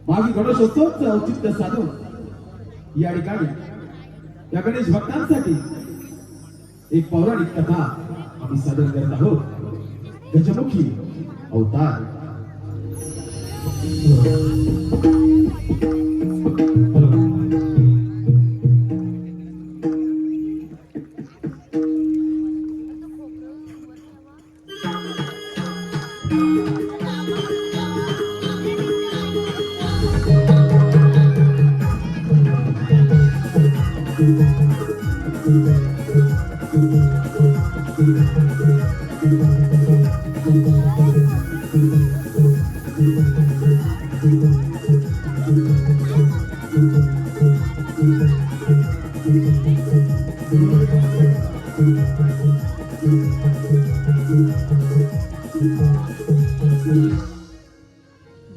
मागी गणेशोत्सवाचं औचित्य साधून या ठिकाणी या गणेश भक्तांसाठी एक पौराणिक कथा आम्ही सादर करत आहोत। गजमुखी अवतार।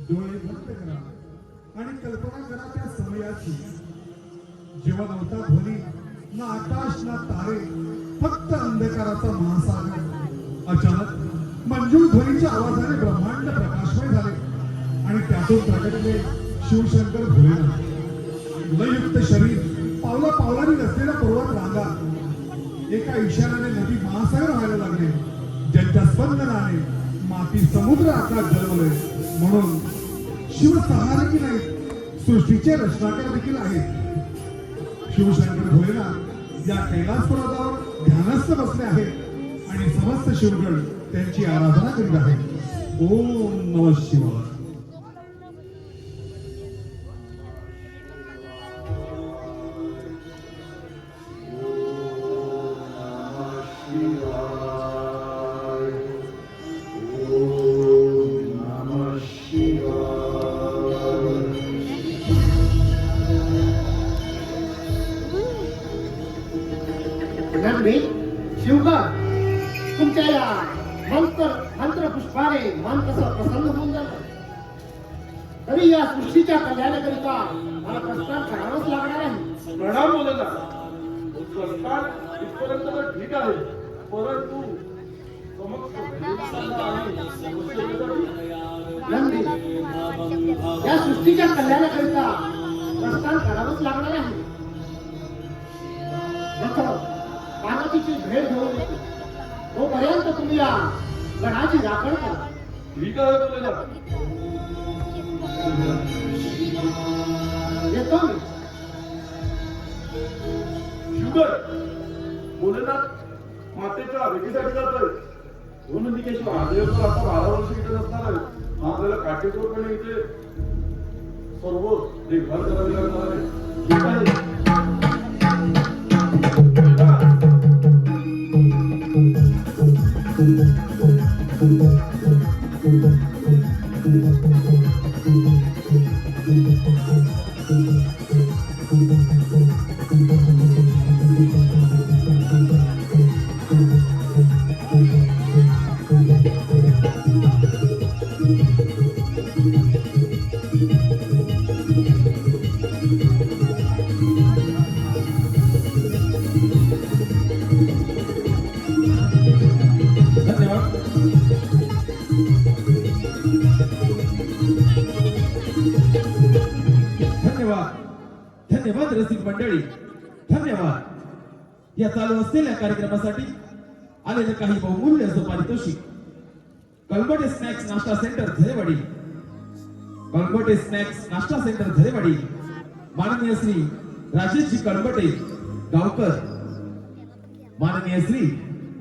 डोळे बंद करा आणि कल्पना करा त्या समयाची जेव्हा नव्हता ध्वनी, ना आकाश ना तारे, फक्त अंधकाराचा महासागर। अचानक मंजूळ ध्वनीच्या आवाजाने ब्रह्मांड प्रकाशमय झाले आणि त्यातून प्रगटले शिवशंकर भोलेनाथ। लययुक्त शरीर, पावला पावलांनी रचलेल्या पर्वत रांगा, एका इशाऱ्याने नदी महासागर व्हायला लागले, ज्यांच्या स्पंदनाने माती समुद्र आकाश जन्मले। म्हणून शिव सहारे की नाही, सृष्टीचे रचनाकार देखील आहेत। शिवशंकर भोलेनाथ या कैलास पर्वतावर ध्यानस्थ बसले आहेत आणि समस्त शिवगण त्यांची आराधना करीत आहेत। ओम नमः शिवाय। नंदी शिवकर तुमच्या या मंत्र पुष्पाने मन कसं प्रसन्न होऊन जातं. तरी या सृष्टीच्या कल्याणाकरिता मला प्रस्थान करावंच लागणार आहे. प्रणाम बोलला संस्कार इथपर्यंत तर ठीक आहे, परंतु नंदी या सृष्टीच्या कल्याणाकरिता प्रस्थान करावंच लागणार आहे. पार्वतीची भेट घेऊन येतो. तोपर्यंत तुम्ही या गणाची राखण करा. ठीक आहे बोलला. येतो मी. शुगर भोलेनाथ मातेच्या भेटीसाठी जातोय. म्हणून ती कशी महादेव तर आता 12 वर्ष इथे नसणार आहे. आपल्याला काटेकोरपणे इथे सर्व देखभाल करावी लागणार आहे. ठीक आहे. धन्यवाद रसिक मंडळी, धन्यवाद. या चालू असलेल्या कार्यक्रमासाठी आलेले काही बहुमूल्य असं पारितोषिक कलबटे स्नॅक्स नाश्ता सेंटर झरेवाडी, कलबटे स्नॅक्स नाश्ता सेंटर झरेवाडी माननीय श्री राजेशजी कलबटे गावकर, माननीय श्री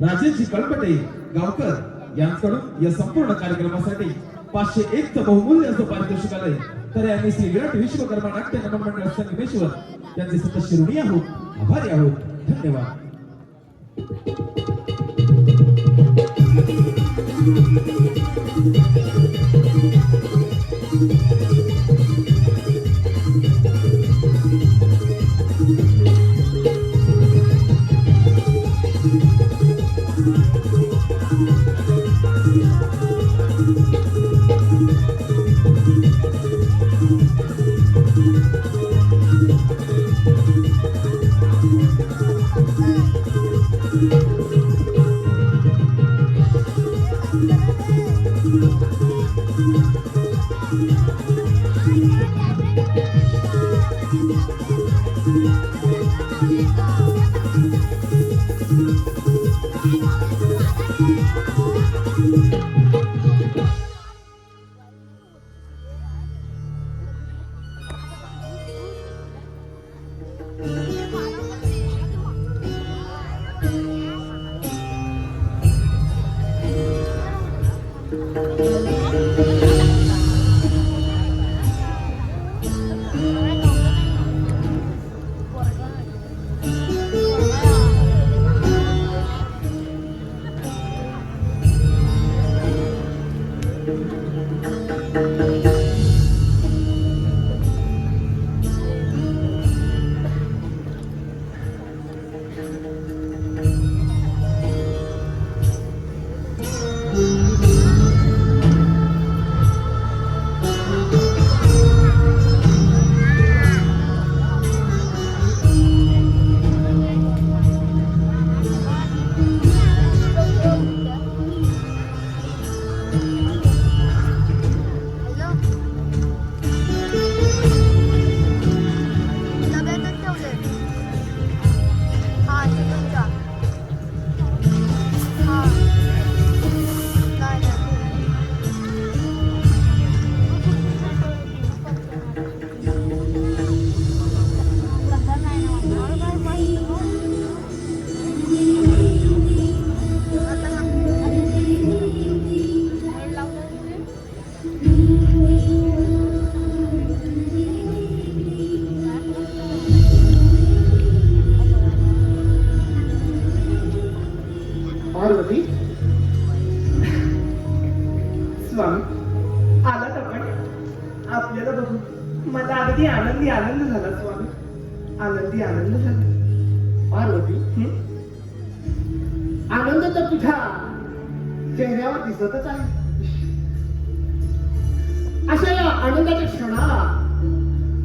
राजेशजी कलबटे गावकर यांच्याकडून या संपूर्ण कार्यक्रमासाठी 501 चं बहुमूल्य असं पारितोषिक आलंय. तर आम्ही श्री विराट विश्वकर्मा नाट्य नमन मंडळ संगमेश्वर त्यांचे सतत शिरोणी आहोत, आभारी आहोत. धन्यवाद. पार्वती स्वामी आलात आपण. आपल्याला बघून मला अगदी आनंद झाला स्वामी, आनंद झाला. पार्वती आनंद तर तुझ्या चेहऱ्यावर दिसतच आहे. अशा या आनंदाच्या क्षणाला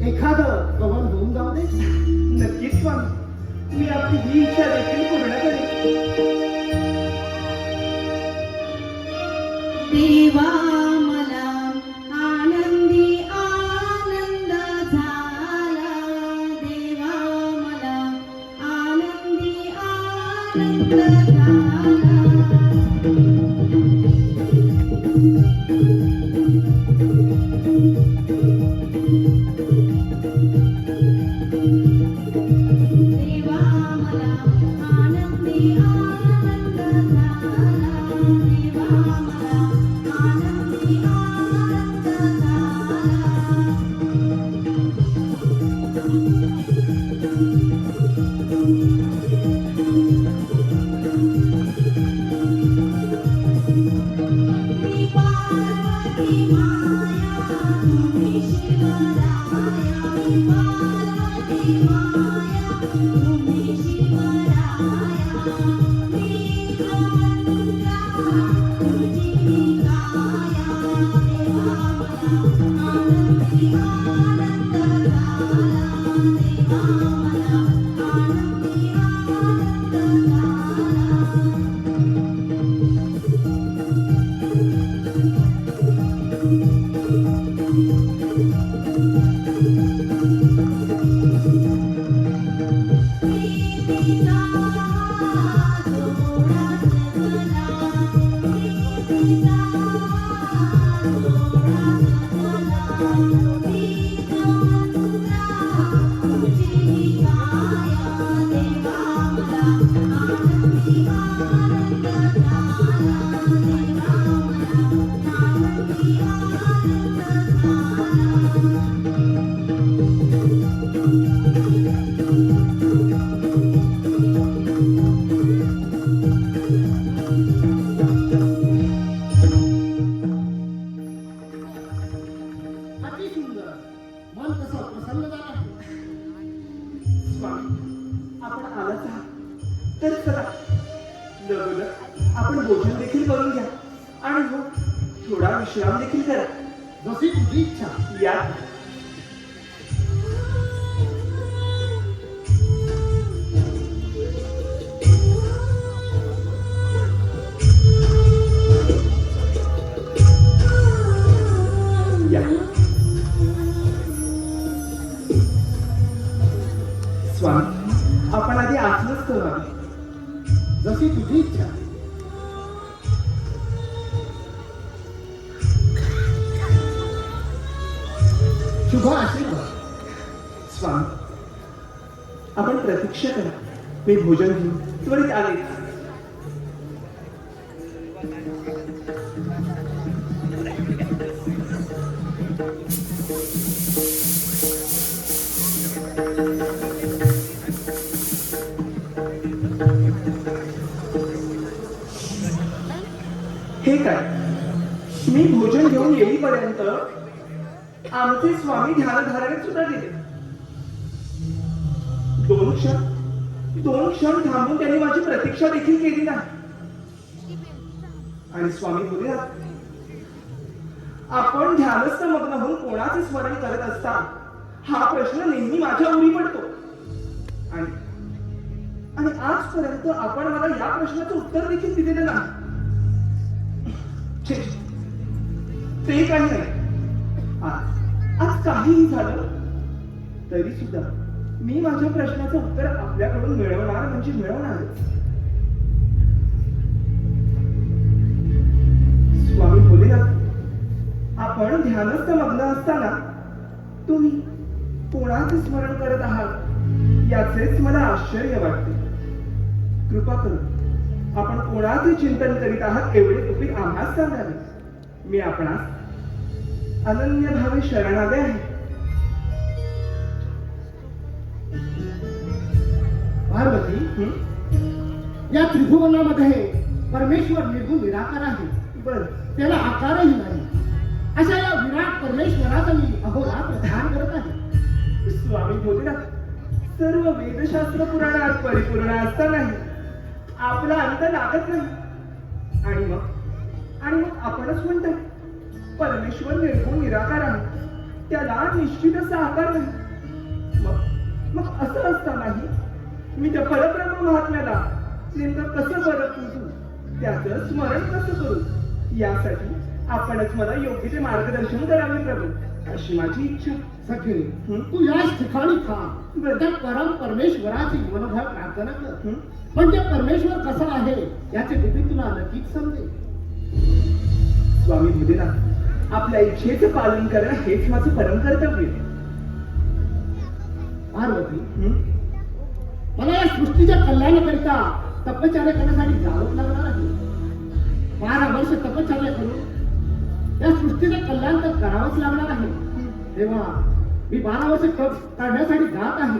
एखादं कवन होऊन जाऊ दे. नक्कीच स्वामी, मी आपली ही इच्छा देखील पूर्ण करेन. देवा मला आनंदी आनंद झाला, देवा मला आनंदी आनंद झाला. देवा मला आनंदी आनंद झाला, देवा मला आनंदी आनंद झाला. मी पार्वती माया, तुम्ही शिवराया, मी पार्वती माया, तुम्ही शिवराया. मी गंगा, तुझी काया, देवा मला आनंदी आनंद झाला, देवा मला आनंदी आनंद झाला. प्रीतीचा जोडा सजला, प्रीतीचा जोडा सजला. मी गंगा, तुझी काया, देवा मला आनंदी आनंद झाला, देवा मला आनंदी आनंद झाला. अति सुंदर. मन कसं प्रसन्न झालं आहे. स्वामी, आपण आलाच आहात तर चला, लवकर आपण भोजन देखील करून घ्या आणि हो, थोडा विश्राम देखील करा. जशी तुझी इच्छा. या. या. स्वामी, आपण आधी आसनच करावे. जशी तुझी इच्छा. शुभ आशीर्वाद. स्वामी, आपण प्रतीक्षा करा, मी भोजन घेऊन त्वरित आले. हे काय, मी भोजन घेऊन येईपर्यंत आमचे स्वामी ध्यानधारणेत सुद्धा गेले. दोन क्षण थांबून त्यांनी माझी प्रतीक्षा देखील केली नाही. आणि स्वामी बोलले, आपण ध्यानस्थ मग्न होऊन कोणाचे स्मरण करत असता हा प्रश्न नेहमी माझ्या उरी पडतो. आणि आजपर्यंत आपण मला या प्रश्नाचं उत्तर देखील दिलेलं नाही. छे, ते काही नाही. आज काहीही झालं तरी सुद्धा मी माझ्या प्रश्नाचं उत्तर आपल्याकडून मिळवणार म्हणजे मिळवणार. स्वामी बोलले, आपण ध्यानस्थ मग्न असताना तुम्ही कोणाचे स्मरण करत आहात याचेच मला आश्चर्य वाटते. कृपा करून आपण कोणाचे चिंतन करीत आहात एवढे तुम्ही आम्हास सांगावे. मी आपणास अनन्य भावे शरणागत आहे. पार्वती, या त्रिभुवनामध्ये परमेश्वर निर्गुण निराकार आहे. बर, त्याला आकारही नाही. अशा या विराट परमेश्वराचं मी अहोरात्र ध्यान करत आहे. स्वामी बोलला, सर्व वेदशास्त्र पुराणात परिपूर्ण असतानाही आपला अंत लागत नाही. आणि मग आपणच म्हणतो परमेश्वर निर्गुण निराकार आहे, त्याला निश्चितच आकार नाही. मग असं असतानाही मी त्या परब्रह्म महात्म्याला नेमकं कसं बरं पूजू, त्याचं स्मरण कसं करू, यासाठी आपणच मला योग्य ते मार्गदर्शन करावे प्रभू, अशी माझी इच्छा. सखे हं? तू याच ठिकाणी थांब, त्या परम परमेश्वराची मनोभाव प्रार्थना कर. पण ते परमेश्वर कसा आहे याचे गुपित तुला नक्कीच समजेल. स्वामी भूदेनाथ, आपल्या इच्छेचं पालन करणं हेच माझं परम कर्तव्य. पार्वती, हं? मला या सृष्टीच्या कल्याणाकरिता तपश्चर्या करण्यासाठी जावंच लागणार आहे. 12 वर्ष तपश्चर्या करून या सृष्टीचं कल्याण तर करावंच लागणार आहे. तेव्हा मी 12 वर्ष तप करण्यासाठी जात आहे.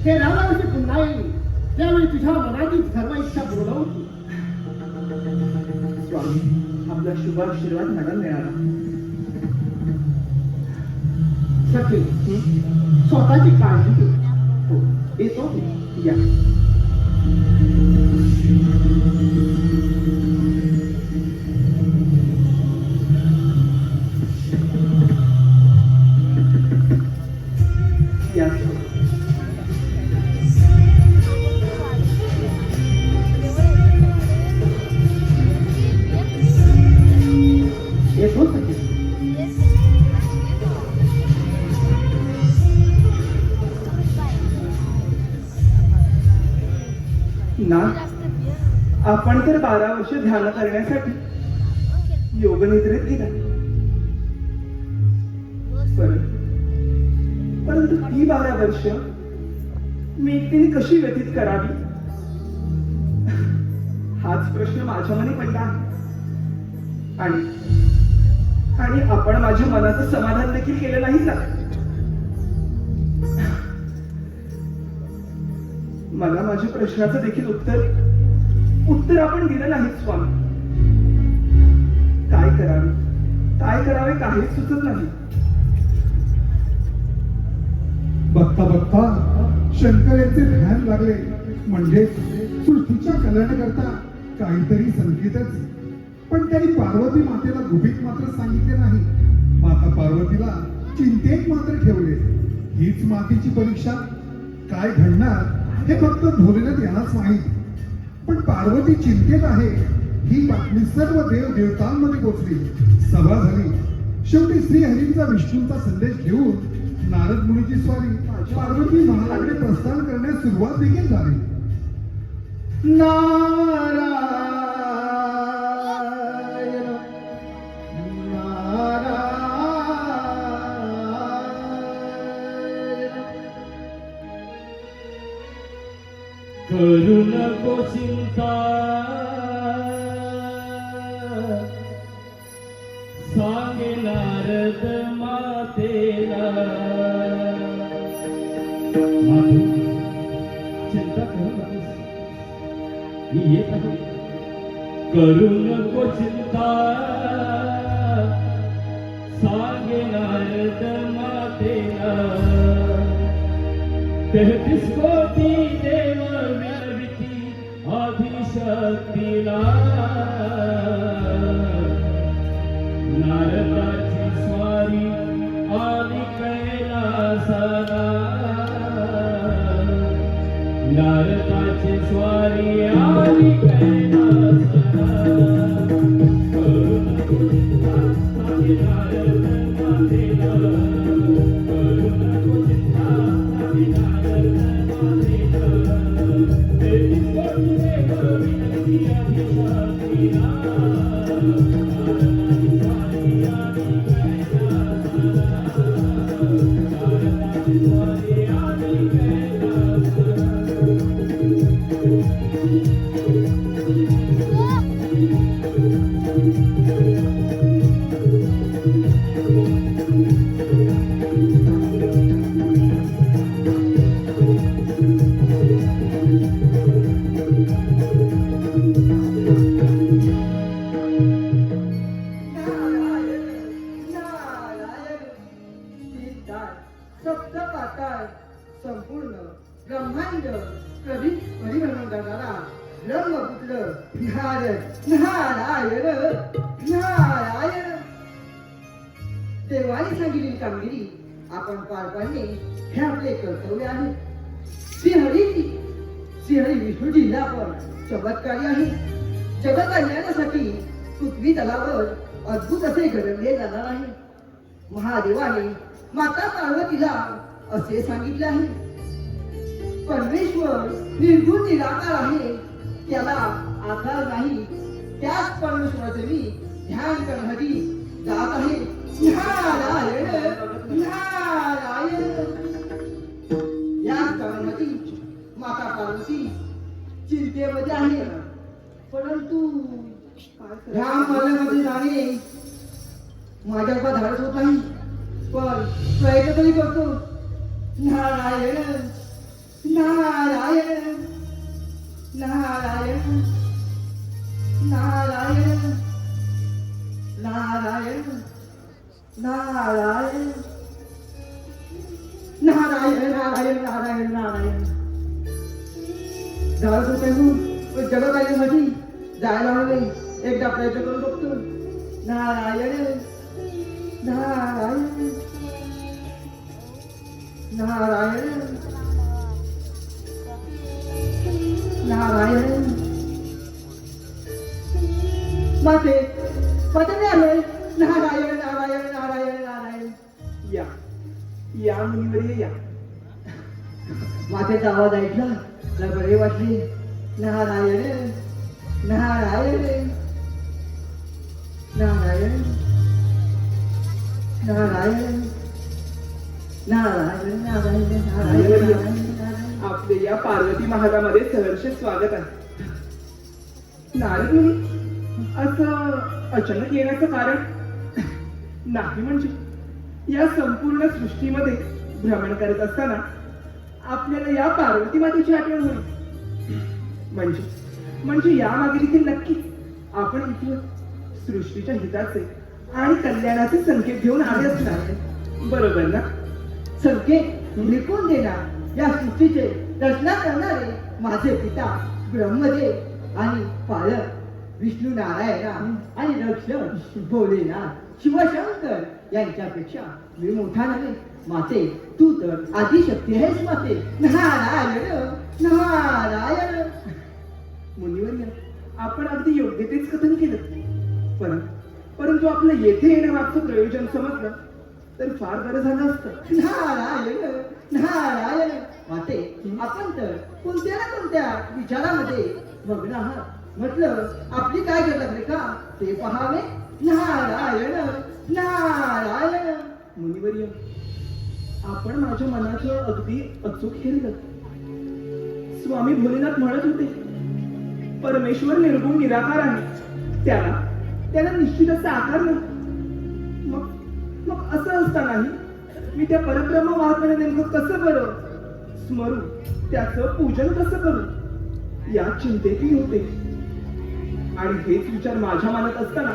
ते 12 वर्ष पुन्हा येईल, त्यावेळी तुझ्या मनाची सर्व इच्छा पूर्ण होती. स्वामी, आपला शुभ आशीर्वाद मला मिळाला. सखे, स्वतःची काळजी घे. हो, येतो मी. या. या. येतो सखे. ना, आपण तर 12 वर्ष ध्यान करण्यासाठी योग निद्रेत गेला, परंतु ती 12 वर्ष मी एकटीने कशी व्यतीत करावी, हाच प्रश्न माझ्या मनी पडला आहे. आणि आपण माझ्या मनाचं समाधान देखील केलं नाही ना. मला माझ्या प्रश्नाचं देखील उत्तर आपण दिलं नाही स्वामी. काय करावे काहीच सुचत नाही. बघता बघता शंकर यांचे ध्यान लागले, म्हणजे सृष्टीच्या कल्याणाकरता काहीतरी संकेतच. पण त्यांनी पार्वती मातेला गुपित मात्र सांगितले नाही. माता पार्वतीला चिंतेत मात्र ठेवले. हीच मातेची परीक्षा. काय घडणार हे फक्त भोलेनाथ यांनाच माहीत. पण पार्वती चिंतेत आहे ही बातमी सर्व देव देवतांमध्ये पोचली. सभा झाली. शेवटी श्रीहरींचा विष्णूंचा संदेश घेऊन नारद मुनीची स्वारी पार्वती महालाकडे प्रस्थान करण्यास सुरुवात देखील झाली. करू नको चिंता, सांगे नारद मातेला. माधू, चिंता करू नकोस, मी येत आहे. करू नको चिंता, सांगे नारद मातेला. 33 कोटी देव विनविती आदिशक्तीला. नारदाची स्वारी आली कैलासाला. नारदाची स्वारी आली कैलासाला. करू नको चिंता, सांगे नारद मातेला. करू नको चिंता, सांगे नारद मातेला. 33 कोटी देव विनविती आदिशक्तीला. सप्त पाताळ संपूर्ण ब्रह्मांड कधी परिभ्रमण करणारा ब्रह्मपुत्र नारायण नारायण. देवाने सांगितलेली कामगिरी आपण पार पाडणे हे आपले कर्तव्य आहे. श्रीहरी विष्णूजींना आपण चमत्कारी आहे. जगकल्याणासाठी पृथ्वी तलावर अद्भुत असे घडवले जाणार आहे. महादेवाने माता पार्वतीला असे सांगितले आहे, परमेश्वर निर्गुण निराकार आहे, त्याला आकार नाही. त्याच परमेश्वराचे मी ध्यान करण्यासाठी जात आहे. नारायण नारायण. याच कारणाची माता पार्वती चिंतेमध्ये आहे. परंतु ह्या मल्यामध्ये जाणे माझ्या धाडस होत नाही, पण प्रयत्न तरी करतो. नारायण नारायण नारायण नारायण नारायण नारायण नारायण नारायण नारायण नारायण. धाडस होत आहे जगकार्यासाठी जायला हवे. एकदा प्रयत्न करून बघतो. नारायण नारायण नारायण नारायण. माते मी आलोय. नारायण नारायण नारायण नारायण. या मुनीवर या. मातेचा आवाज ऐकला तर बरे वाटले. नारायण नारायण नारायण नारायण नारायण नारायण नारायण. आपले या पार्वती महालामध्ये सहर्ष स्वागत आहे. नारद मुनी असं अचानक येण्याचं कारण नाही, म्हणजे या संपूर्ण सृष्टीमध्ये भ्रमण करत असताना आपल्याला या पार्वती मातेची आठवण होईल. म्हणजे या मागे देखील नक्कीच आपण इथे सृष्टीच्या हिताचे आणि कल्याणाचे संकेत घेऊन आले असणार, बरोबर ना? संकेत लिखून देणार या सृष्टीचे रचना करणारे माझे पिता ब्रह्मदेव आणि पालक विष्णू नारायण आणि रक्षक भोलेनाथ शिवशंकर यांच्यापेक्षा मी मोठा नव्हे. माते तू तर आदिशक्ती आहेस माते. नारायण नारायण. मुनिवर्य, आपण अगदी योग्य तेच कथन केलं, परंतु आपलं येथे येण्यामागचं प्रयोजन समजलं तर फार बरं झालं असतं. नारायण नारायण. माते आपण तर कोणत्या ना कोणत्या विचारामध्ये मग्न आहात. म्हटलं आपली काय गरज आहे का ते पहावे. नारायण नारायण. मुनिवर्य, आपण माझ्या मनाचं अगदी अचूक हेरलं. स्वामी भोलेनाथ म्हणत होते, परमेश्वर निर्गुण निराकार आहे, त्याला निश्चित असा आकार नाही. मग असं असतानाही मी त्या परब्रह्म महात्म्याला नेमकं कसं बरं स्मरू, त्याचं पूजन कसं करू या चिंतेत मी होते. आणि हेच विचार माझ्या मनात असताना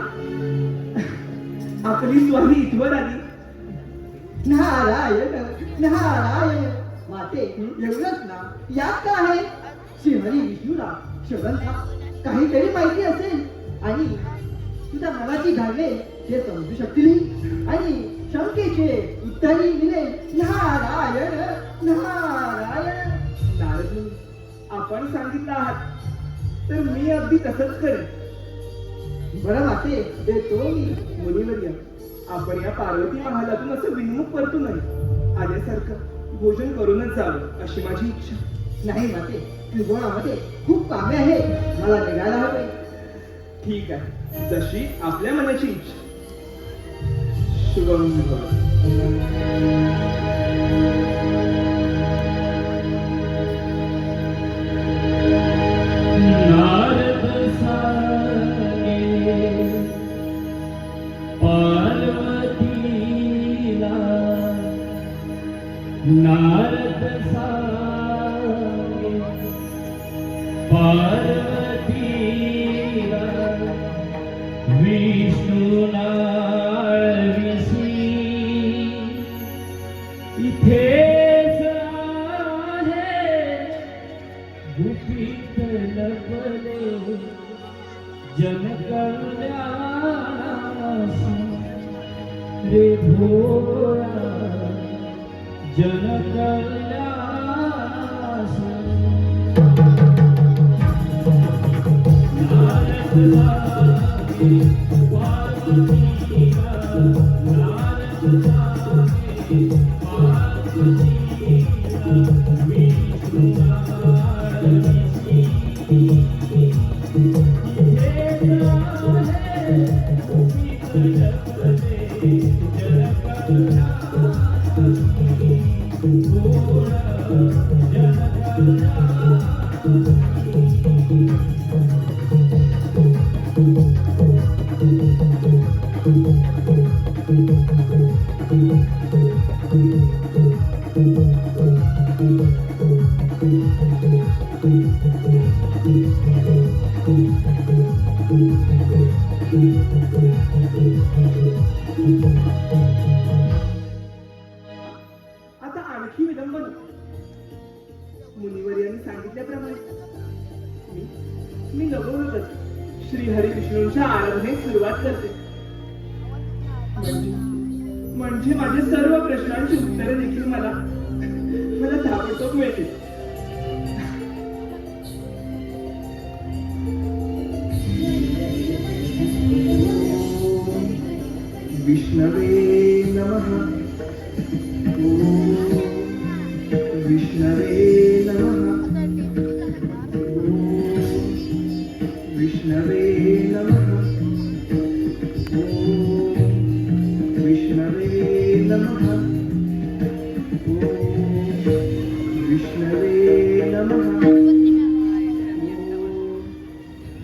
आपली स्वामी इथवर आली. नारायण नारायण. माते एवढंच ना, यात काय आहे? श्रीहरी विष्णूला शगनता काहीतरी माहिती असेल आणि तुझ्या मनाची घालणे हे समजू शकतील आणि शंकेचे उत्तरही दिले. नारायण नारायण. नारद मुनी, आपण सांगितलं आहात तर मी अगदी तसंच करेन. बरं माते देतो मी. मुनिवर्य, आपण या पार्वती महालातून असं विनमुख परतू नये. आल्यासारखं भोजन करूनच जावं अशी माझी इच्छा. नाही माते, त्रिकोणामध्ये खूप कामे आहेत, मला निघायला हवे. ठीक आहे, जशी आपल्या मनाची इच्छा. शुभम भवतु. नारद सांगे पार्वतीला, नारद सांगे पार्वतीला, विष्णूला विसी इथे जन कल्याणास रे भोळा जन कल्याणास नारद लागे पार्वतीला नारद लागे पार्वतीला आता आणखी विलंबन मुनिवर यांनी सांगितल्याप्रमाणे मी लगोलगच श्री हरिविष्णूंच्या आराधनेस सुरुवात करते. म्हणजे माझे सर्व प्रश्नांची उत्तरे देखील मला ताबडतोब मिळतील. विष्णवे नमः. विष्णवे नमः. विष्णवे नमः. विष्णवे नमः. विष्णवे नमः.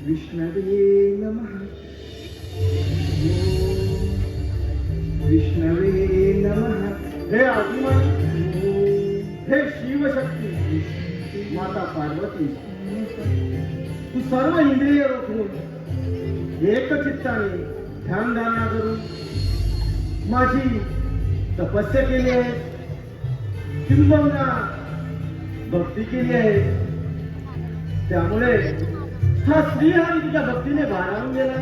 विष्णवे नमः. विष्णवे नमः. हे आदिमाई, हे शिवशक्ती माता पार्वती, तू सर्व इंद्रिय रोखून एकचित्ताने ध्यान धारणा करून माझी तपस्या केली आहे, किंबहुना भक्ती केली आहे. त्यामुळे हा श्रीहरी तुझ्या भक्तीने भारावून गेला.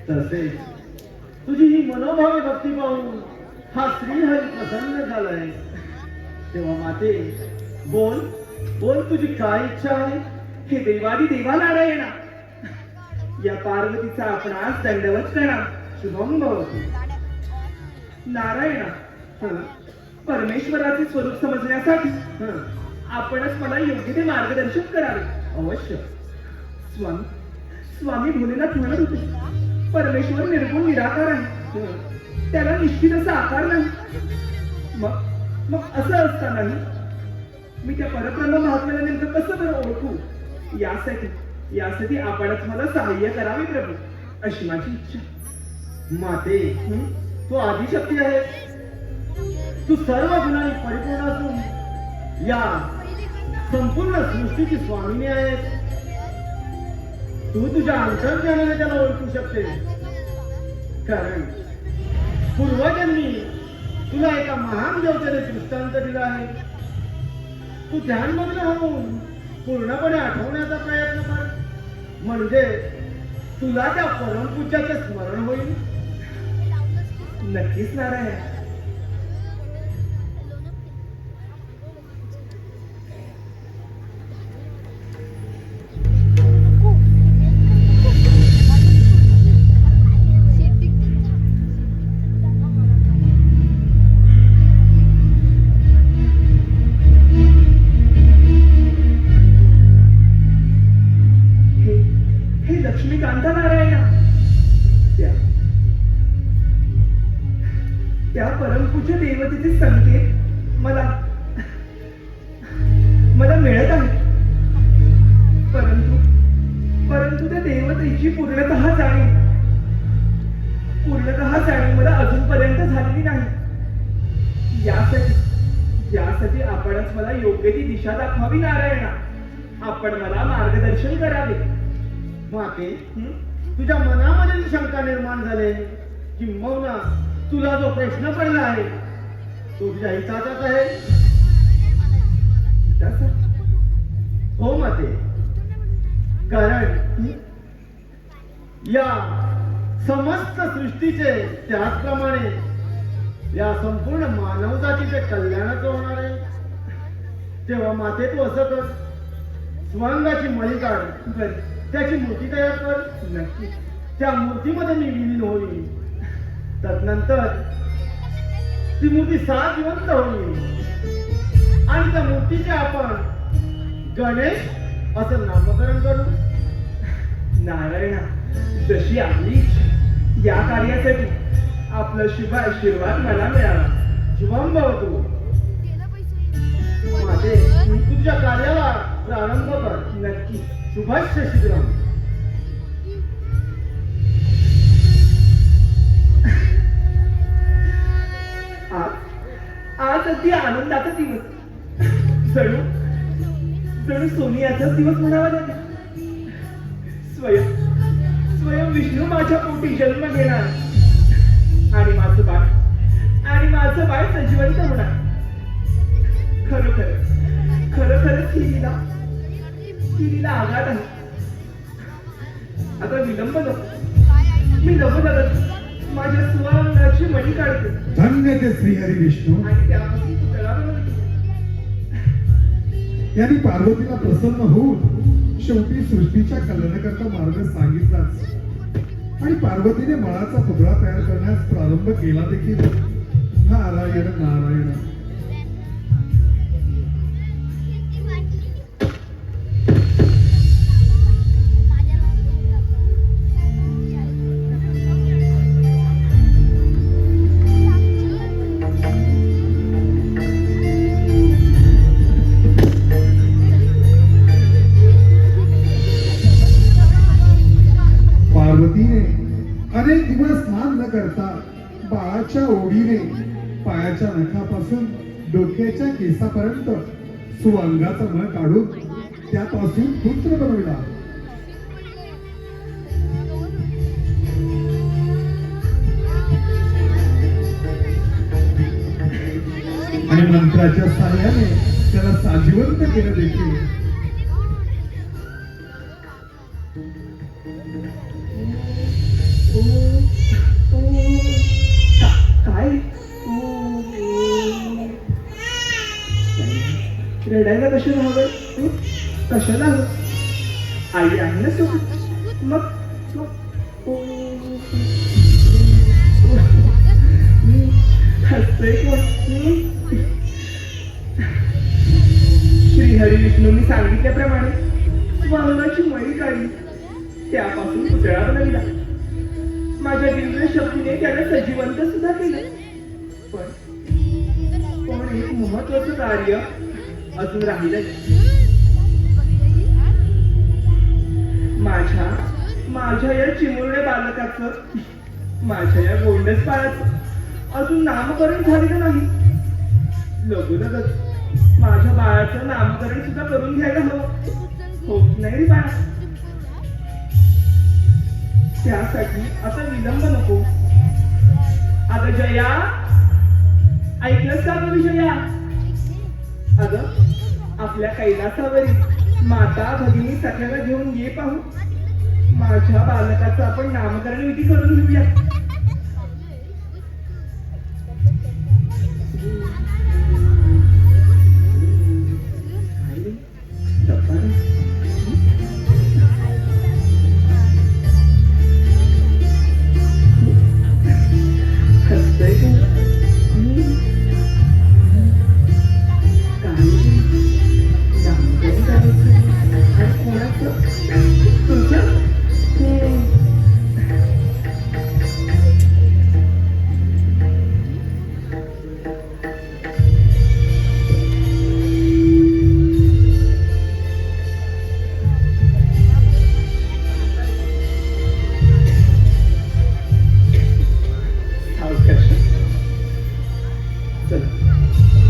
तसेच तुझी ही मनोभावी भक्ती पाहून हा श्रीहरी प्रसन्न झालाय. तेव्हा माते, बोल बोल, तुझी काय इच्छा आहे? हे देवादी देवा नारायणा, या पार्वतीचा आपणास दंडवत करा. शुभम भवतु. नारायणा, परमेश्वराचे स्वरूप समजण्यासाठी आपणच मला योग्य ते मार्गदर्शन करावे. अवश्य. स्वामी भोलेनाथ म्हणत होते, परमेश्वर निर्गुण निराकार आहे, त्याला निश्चित असा आकार नाही. मग असं असतानाही मी त्या परब्रह्म महात्म्याला नेमकं कसं बरं ओळखू? यासाठी आपणच मला सहाय्य करावे प्रभू, अशी माझी इच्छा. माते, तू आदिशक्ती आहे. तू सर्व गुणांनी परिपूर्ण असून या संपूर्ण सृष्टीची स्वामिनी आहेस. तू तुझ्या अंतर्ज्ञानाने त्याला ओळखू शकते, कारण पूर्वजन्मी तुला एका महान देवतेने दृष्टांत दिला आहे. तू ध्यानमग्न होऊन पूर्णपणे आठवण्याचा प्रयत्न कर, म्हणजे तुला त्या परमपूज्याचे स्मरण होईल. नक्कीच नारायण. हे लक्ष्मीकांता नारायणा, त्या परमपूज्य देवतेचे संकेत मला मिळत आहेत. परंतु त्या देवतेची पूर्णतः जाणीव मला अजूनपर्यंत झालेली नाही. यासाठी आपणच मला योग्य ती दिशा दाखवावी नारायणा. आपण मला मार्गदर्शन करावे. माते, तुझ्या मनामध्ये जी शंका निर्माण झाली, किंबहुना तुला जो प्रश्न पडला आहे तो तुझ्या हिताचाच आहे. हो माते, कारण या समस्त सृष्टीचे त्याचप्रमाणे या संपूर्ण मानवजातीचे कल्याणच होणार आहे. तेव्हा माते तू असं कर, स्वांगाची मळी काढ, त्याची मूर्ती तयार कर. नक्की. त्या मूर्तीमध्ये मी विलीन होईल. तदनंतर ती मूर्ती जिवंत होईल आणि त्या मूर्तीचे आपण गणेश असं नामकरण करू. नारायणा, जशी आपली इच्छा. या कार्यासाठी आपला शुभ आशीर्वाद मला मिळाला. शुभम भवतु. माते तू तुझ्या कार्याला प्रारंभ कर. नक्की. शुभस्य शीघ्रम. आज अगदी आनंदाचा दिवस. जणू जणू सोनियाचाच दिवस म्हणावा लागेल. स्वयं विष्णू माझ्या पोटी जन्म घेणार आणि माझं बाळ सजीवंत होणार. खरोखरच ही लीला आघात आहे. आता विलंब नको. मी लगोलगच माझ्या सुवर्णाची मणी काढते धन्य ते श्रीहरी विष्णू आणि त्यापासून पुतळा बनवते. यांनी पार्वतीला प्रसन्न होऊन शेवटी सृष्टीच्या कल्याणाकरता मार्ग सांगितलाच आणि पार्वतीने मळाचा पुतळा तयार करण्यास प्रारंभ केला देखील. नारायण नारायण. पार्वतीने अनेक दिवस स्नान न करता बाळाच्या ओढीने पायाच्या नखापासून डोक्याच्या केसापर्यंत सुअंगाचा मळ काढून त्यापासून पुत्र बनविला. आणि मंत्राच्या साह्याने त्याला साजिवंत केलं देखील. काय रडायला कशाला हवं? कशाला हवं? आई आहे ना सोबत. मग हसतोय कोण? श्रीहरी विष्णूंनी सांगितल्याप्रमाणे स्वांगाची मळी काढली, त्यापासून पुतळा बनविला. माझ्या दिव्य शक्तीने त्याला सजीवंत सुद्धा केलं. पण एक महत्वाचं कार्य अजून राहिलंय. माझ्या या चिमुरड्या बालकाचं, माझ्या या गोंडस बाळाचं अजून नामकरण झालेलं नाही. लगोलगच माझ्या बाळाचं नामकरण सुद्धा करून घ्यायला हवं. होत नाही रे बाळा. त्यासाठी आता विलंब नको. अगं जया, ऐकलंस का गं विजया? अगं आपल्या कैलासावरील माता भगिनी सगळ्याला घेऊन ये पाहू. माझ्या बालकाचं आपण नामकरण विधी करून घेऊया.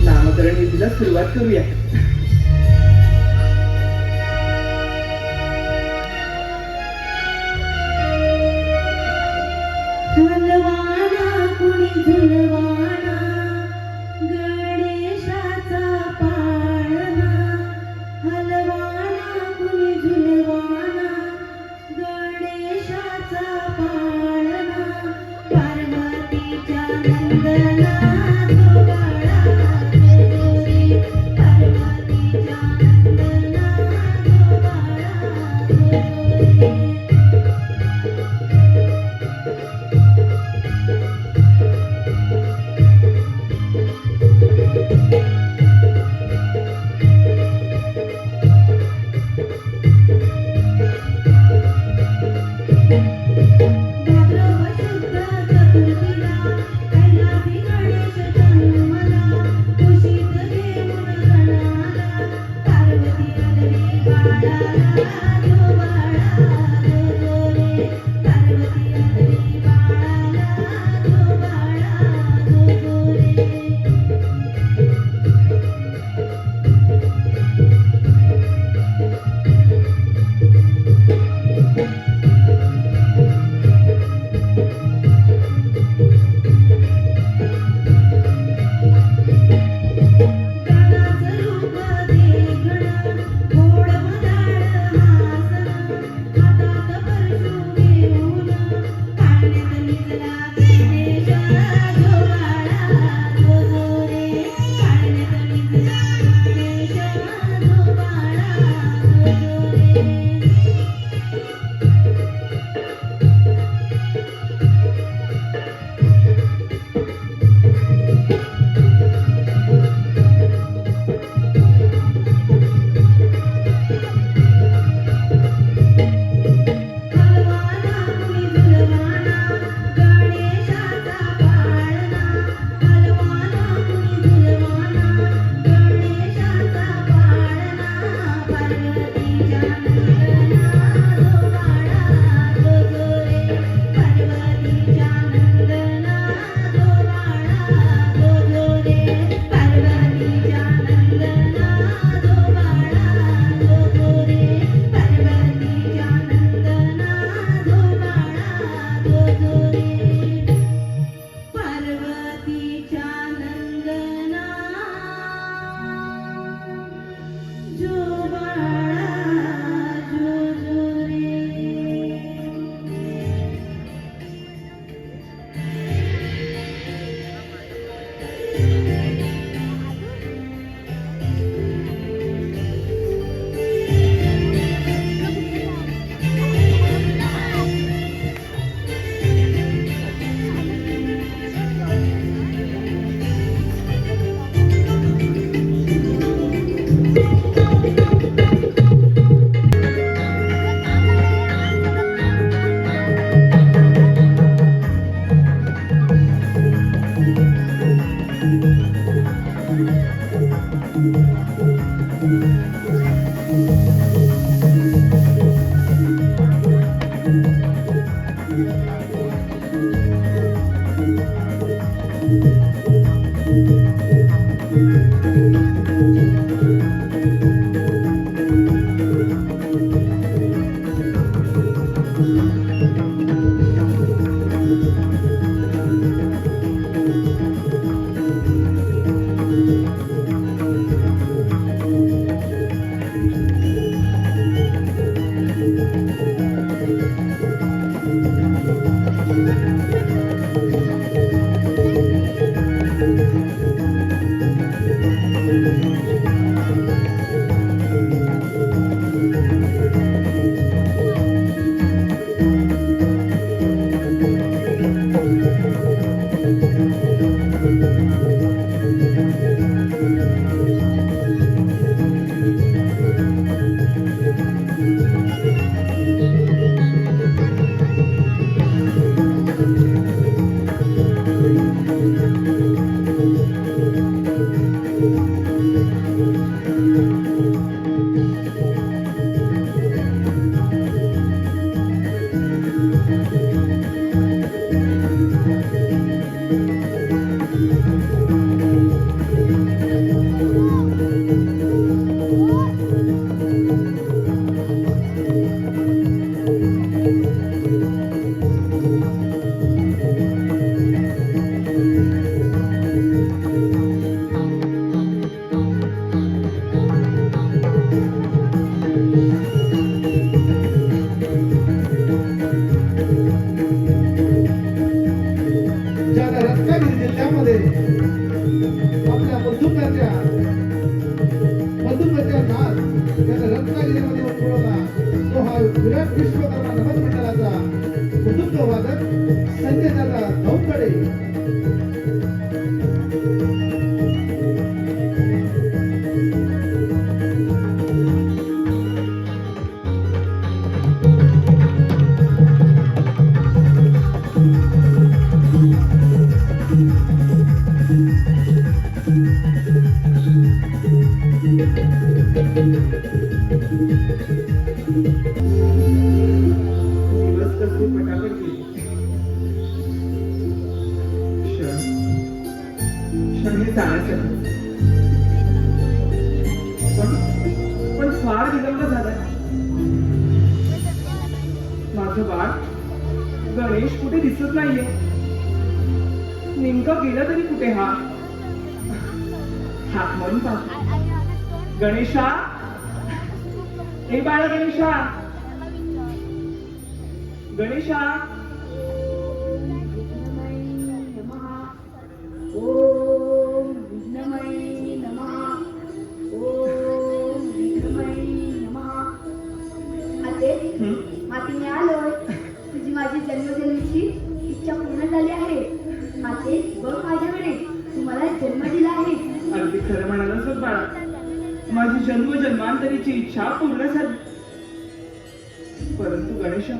नामकरण विधीला सुरुवात करूया. विराट विश्वकर्मा नमन मंडळाचा कुटुंब वादक संजय दादा धौकडे. दिवस कसे पटापट गेले. क्षण हे जाण्याचं पण फार विलंब झाला. माझं बाळ गणेश कुठे दिसत नाहीये. नेमकं गेलं तरी कुठे हा हात म्हणून पाहतो. गणेशा, हे बाळा गणेशा, गणेशा. ओम विघ्नमय नमः. ओम विघ्नमय नमः. आते, माती मी आलोय. तुझी माझी जन्मजन्मीची इच्छा पूर्ण झाली आहे. माते, बघ माझ्याकडे, तू मला जन्म दिला आहे. अगदी खरं म्हणालास बघ बाळा. माझी जन्मांतरीची इच्छा पूर्ण झाली. परंतु गणेशा,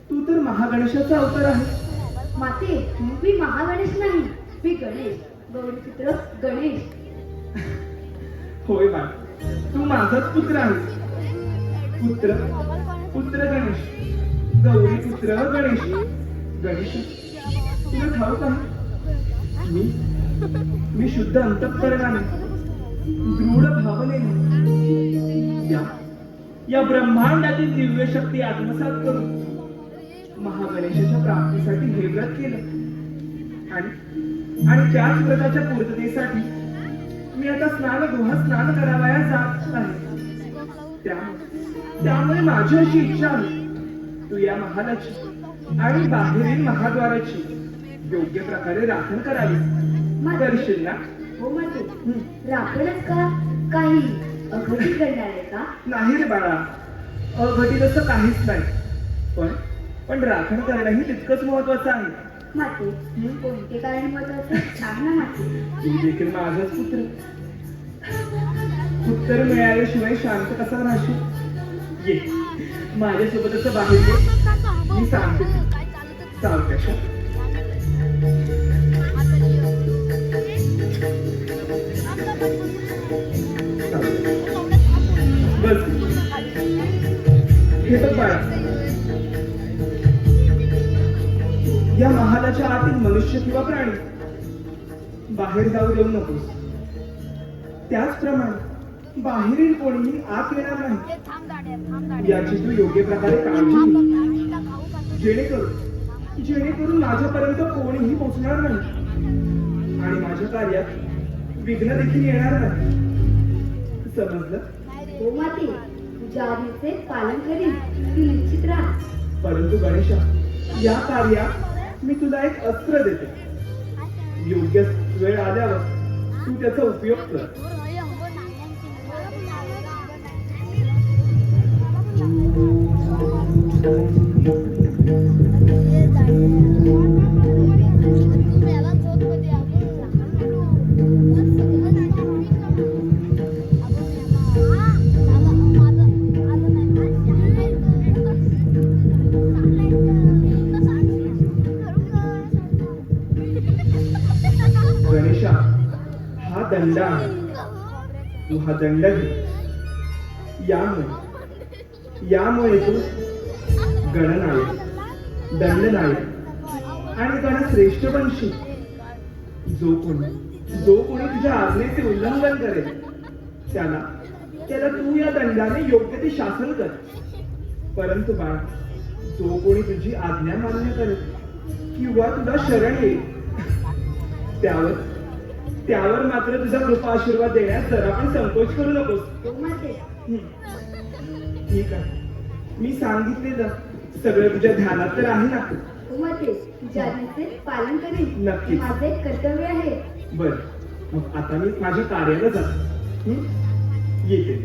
तू तर महागणेशाचा अवतार आहे. माते, मी महागणेश नाही, मी गणेश, गौरीपुत्र गणेश. होय बाळ, तू माझाच पुत्र आहेस. पुत्र गणेश, गौरी पुत्र गणेश. गणेश, तुला ठाऊक आहे, मी शुद्ध अंतःकरणाने, दृढ भावनेने या ब्रह्मांडातील दिव्य शक्ती आत्मसात करून महागणेशाच्या प्राप्तीसाठी हे व्रत केलं. आणि त्याच व्रताच्या पूर्ततेसाठी मी आता स्नानगृहात स्नान करावयास जात आहे. त्यामुळे माझी अशी इच्छा आहे, तू या महालाची आणि बाहेरील महाद्वाराची योग्य प्रकारे राखण करावी. करशील ना? हो माते, राखणच का, काही अघटित करणार आहे का? नाही रे बाळा, अघटित असं काहीच नाही. पण राखण करणंही तितकंच महत्वाचं आहे. माते, कोणते कारण महत्वाचं सांग ना माते. तू देखील माझाच पुत्र. उत्तर मिळाल्याशिवाय शांत कसा राहशील? ये माझ्यासोबतच बाहेर ये, मी सांगते. सावकाश. बस, हे बघ बाळा, या महालाच्या आतील मनुष्य किंवा प्राणी बाहेर जाऊ देऊ नकोस. त्याचप्रमाणे बाहेरील कोणीही आत येणार नाही याची तू योग्य प्रकारे काळजी घे. जेणेकरून माझ्यापर्यंत कोणीही पोहोचणार नाही आणि माझ्या कार्यात विघ्न देखील येणार नाही. समजलं? हो माते, तुझ्या आज्ञेचे पालन करीन, तू निश्चित राहा. परंतु गणेशा, या कार्यात मी तुला एक अस्त्र देते. योग्य वेळ आल्यावर तू त्याचा उपयोग कर. गणेशा, हा दंड आहे. तू हा दंड घे. यामुळे तू गणनायक, दंडनायक आणि गणश्रेष्ठ बनशील. जो कोणी तुझ्या आज्ञेचे उल्लंघन करेल त्याला तू या दंडाने योग्य ते शासन कर. परंतु बाळ, जो कोणी तुझी आज्ञा मान्य करेल किंवा तुला शरण येईल त्यावर मात्र तुझा कृपा आशीर्वाद देण्यास जरा पण संकोच करू नकोस. हो माते. ठीक आहे, मी सांगितलेलं सगळं तुझ्या ध्यानात तर आहे ना? हो माते, तुझ्या आज्ञेचे पालन करीन, नक्कीच. माझे कर्तव्य आहे. बर, मग आता मी माझ्या कार्याला जातो. येते.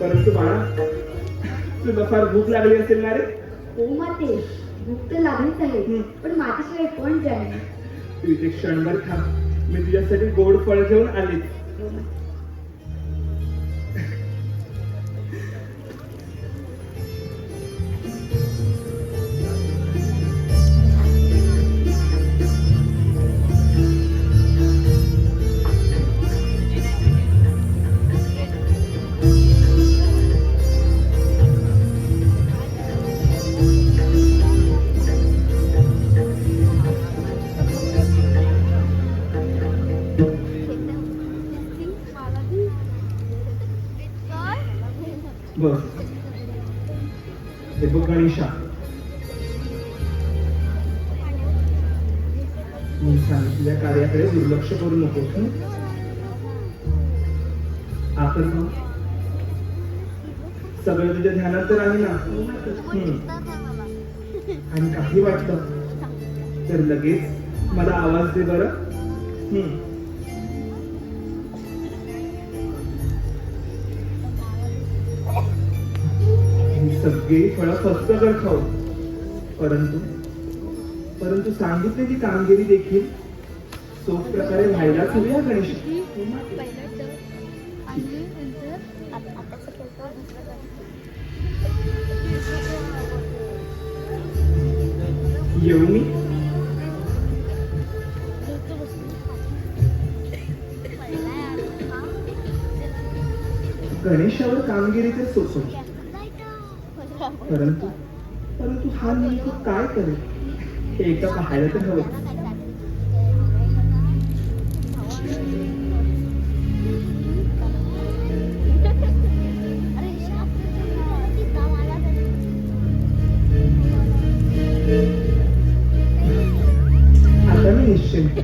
परंतु बाळा, तुला फार भूक लागली असेल ना रे? हो माते, भूक तर लागलीच आहे, पण माझ्याशिवाय कोण जाईल? तू इथे क्षणभर थांब, मी तुझ्यासाठी गोड फळ घेऊन आले. बस, हे बघ गणेशा, मी सांगितलेल्या कार्याकडे दुर्लक्ष करू नकोस. आता मग सगळं तुझ्या ध्यानात तर आहे ना? आणि काही वाटलं तर लगेच मला आवाज दे बरं. सगळी फळं फस्तकर खाऊ, परंतु सांगितलेली कामगिरी देखील सोप प्रकारे व्हायलाच हवी हा गणेश. येऊ मी? गणेशावर कामगिरी तर सोपं, परंतु हा नेमकं काय करेल हे एकदा पाहायला तर हवं. आता मी निश्चिंत.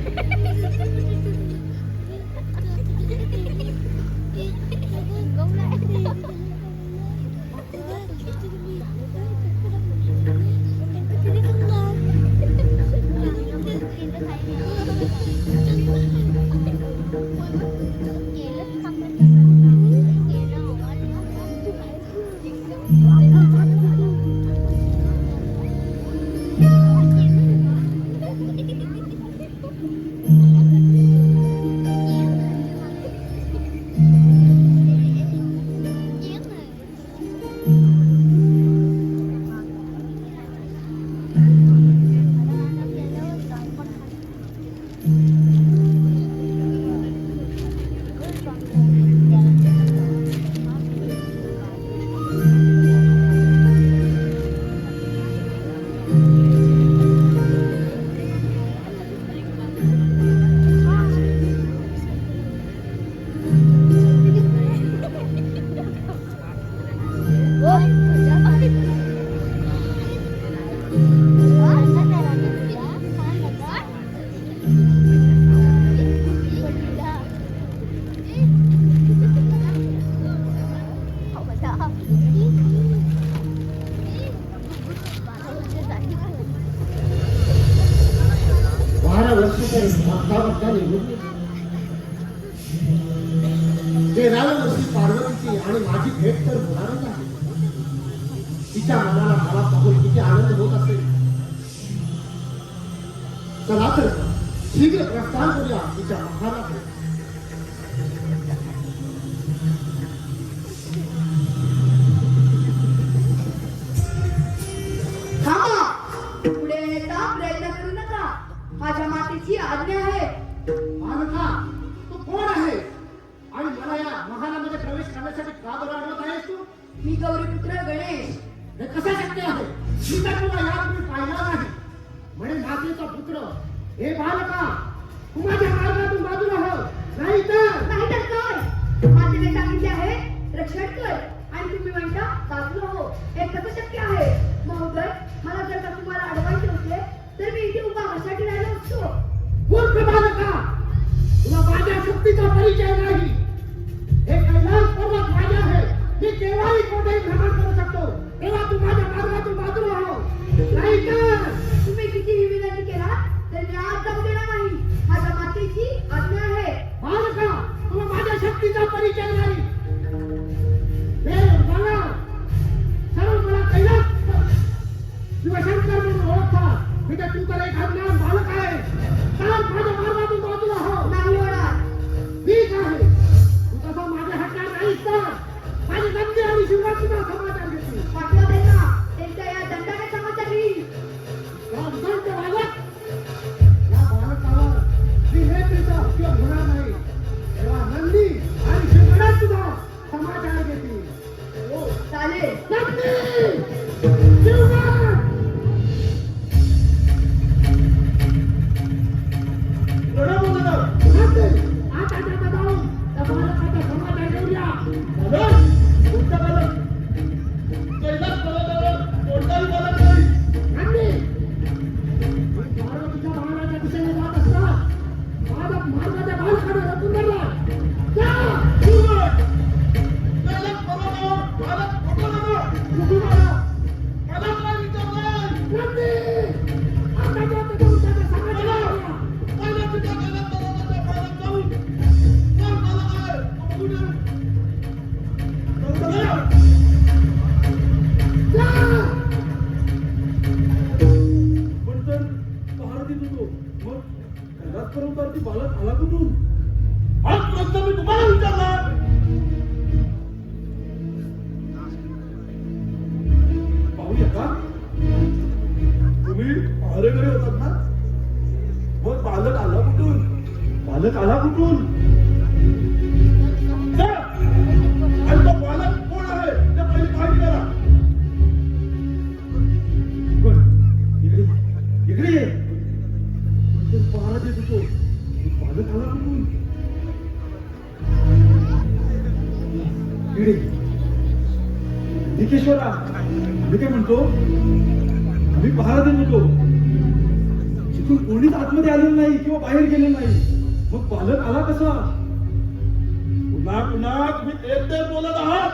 पार्वतीची आणि माझी भेट तर होणारच आहे. तिच्या मनाला मला पाहून किती आनंद होत असेल. चला तर शीघ्र प्रस्थान करूया तिच्या महाराज. थांबा, पुढे येण्याचा प्रयत्न करू नका. माझ्या मातेची आज्ञा आहे. बालका, तू कोण आहे आणि मला या महालामध्ये प्रवेश करण्यासाठी का बरं अडवत आहेस तू? मी गौरीपुत्र गणेश. हे कसं शक्य आहे? मी तर तुला यापूर्वी पाहिला नाही. म्हणे मातेचा पुत्र. हे बालका, तू माझ्या मार्गातून बाजूला हो, नाहीतर काय मातेने सांगितले आहे रक्षण कर आणि तुम्ही म्हणता बाजूला हो. हे कसं शक्य आहे? महोदय, मला जर का तुम्हाला अडवायचे असले तर मी इथे उभा कशासाठी राहिलो असतो? मूर्ख बालका, तुला माझ्या शक्तीचा परिचय नाही. हे कैलास पर्वत माझे आहे. मी केव्हाही कोठेही भ्रमण करू शकतो. तेव्हा तू माझ्या मार्गातून बाजूला हो, नाहीतर तुम्ही कितीही विनंती केला तर मी आज जाऊ देणार नाही. माझ्या मातेची आज्ञा आहे. बालका, तुला माझ्या शक्तीचा परिचय नाही. की बालक आला कुठून? हाच प्रश्न मी तुम्हाला विचारला. पाहूया का? तुम्ही पहारेकडे होतात ना? मग बालक आला कुठून? बालक आला कुठून? जा! आणि तो बालक कोण आहे ते पहिली माहिती करा. कोण? इकडे इकडे ये. कोणतरी पहारा देत होतो. बालक आला कुठून? इकडे निकेश्वरा, मी काय म्हणतो, आम्ही पहारा देत होतो, तिथून कोणीच आतमध्ये आलेलं नाही किंवा बाहेर गेलेलं नाही. मग बालक आला कसा? पुन्हा पुन्हा तुम्ही तेच तेच बोलत आहात.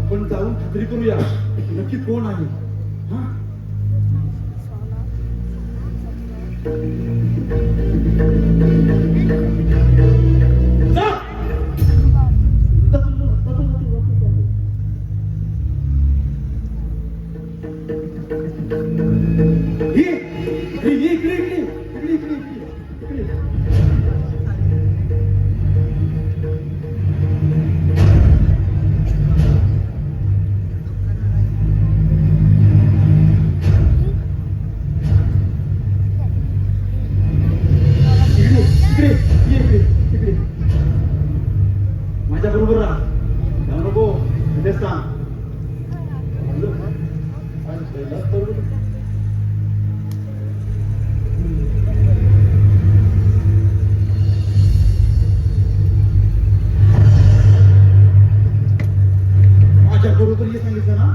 आपण जाऊन खात्री करूया नक्की कोण आहे. हा? जा! माझ्या बरोबर राहा. जाऊ नको. इथेच थांब. माझ्या बरोबर ये सांगितलं ना.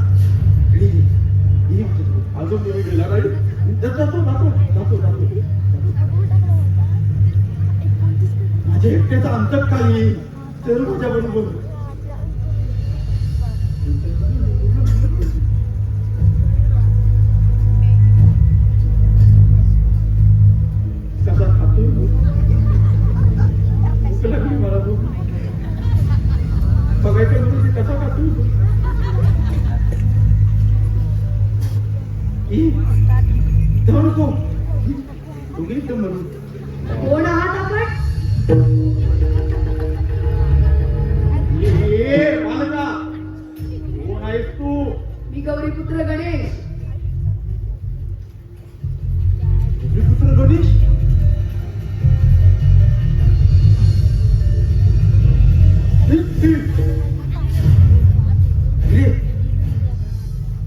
अजून तुम्ही गेला नाही. जातो जातो जातो जातो. माझ्या एकट्याचा अंतर काय येईल तर माझ्या बरोबर. कसा खातो भूक लागली मला. बघायचं म्हणजे कसा खातो. जाऊ नको. तुम्ही तर म्हणून कोण आहात आपण? बालका, कोण आहेस तू? मी गौरीपुत्र गणेश. पुत्र गणेश?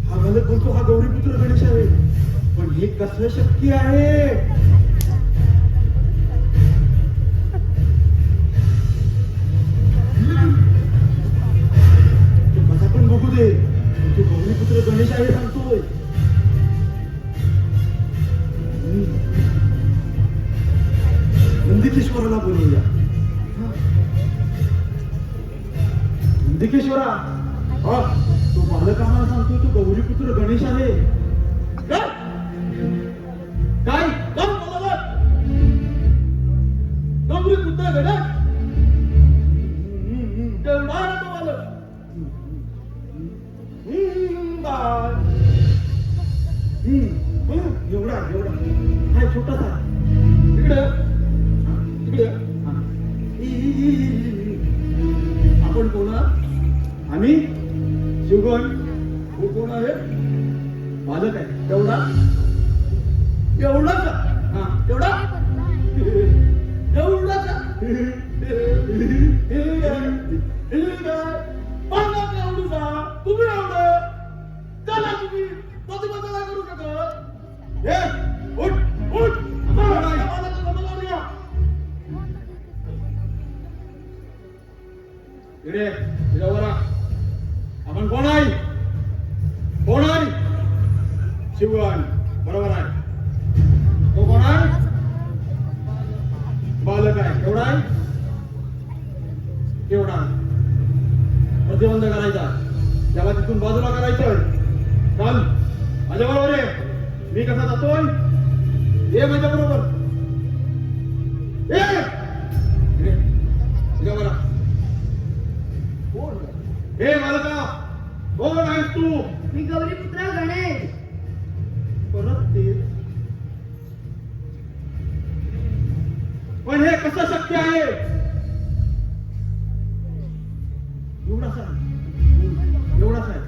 हा बालक बोलतो हा गौरीपुत्र गणेश आहे. पण हे कसं शक्य आहे? कसा पण बघू दे. तू गौरीपुत्र गणेश आहे सांगतोय. नंदिकेश्वराला बोलूया. नंदिकेश्वरा, तो बालक आम्हाला सांगतोय तू गौरीपुत्र गणेश आहे. काय काय कोण बोलला? गौरीपुत्र गणेश? तेवढा आहे तो बालक. एवढा एवढा हाय छोटासा. इकडे इकडे. आपण कोण? आम्ही शिवगण. हो कोण आहे? बालक आहे. तेवढा एवढाच. हा तेवढा एवढाच. तुम्ही एवढं त्याला तुम्ही प्रतिबंध करू शकत. उठ उठ. इकडे तुझ्यावर आपण कोण आहे? कोण आहे? शिवगण. बरोबर आहे. तो कोण आहे? बालक आहे. केवढा आहे? केवढा? प्रतिबंध करायचा. त्याला तिथून बाजूला करायचं. चाल माझ्या बरोबर आहे. मी कसा जातोय? ये माझ्या बरोबर. हे बालका, कोण आहेस तू? मी गौरीपुत्र गणेश. परत ते पण हे कसं शक्य आहे? एवढाच आहे, एवढाच आहे.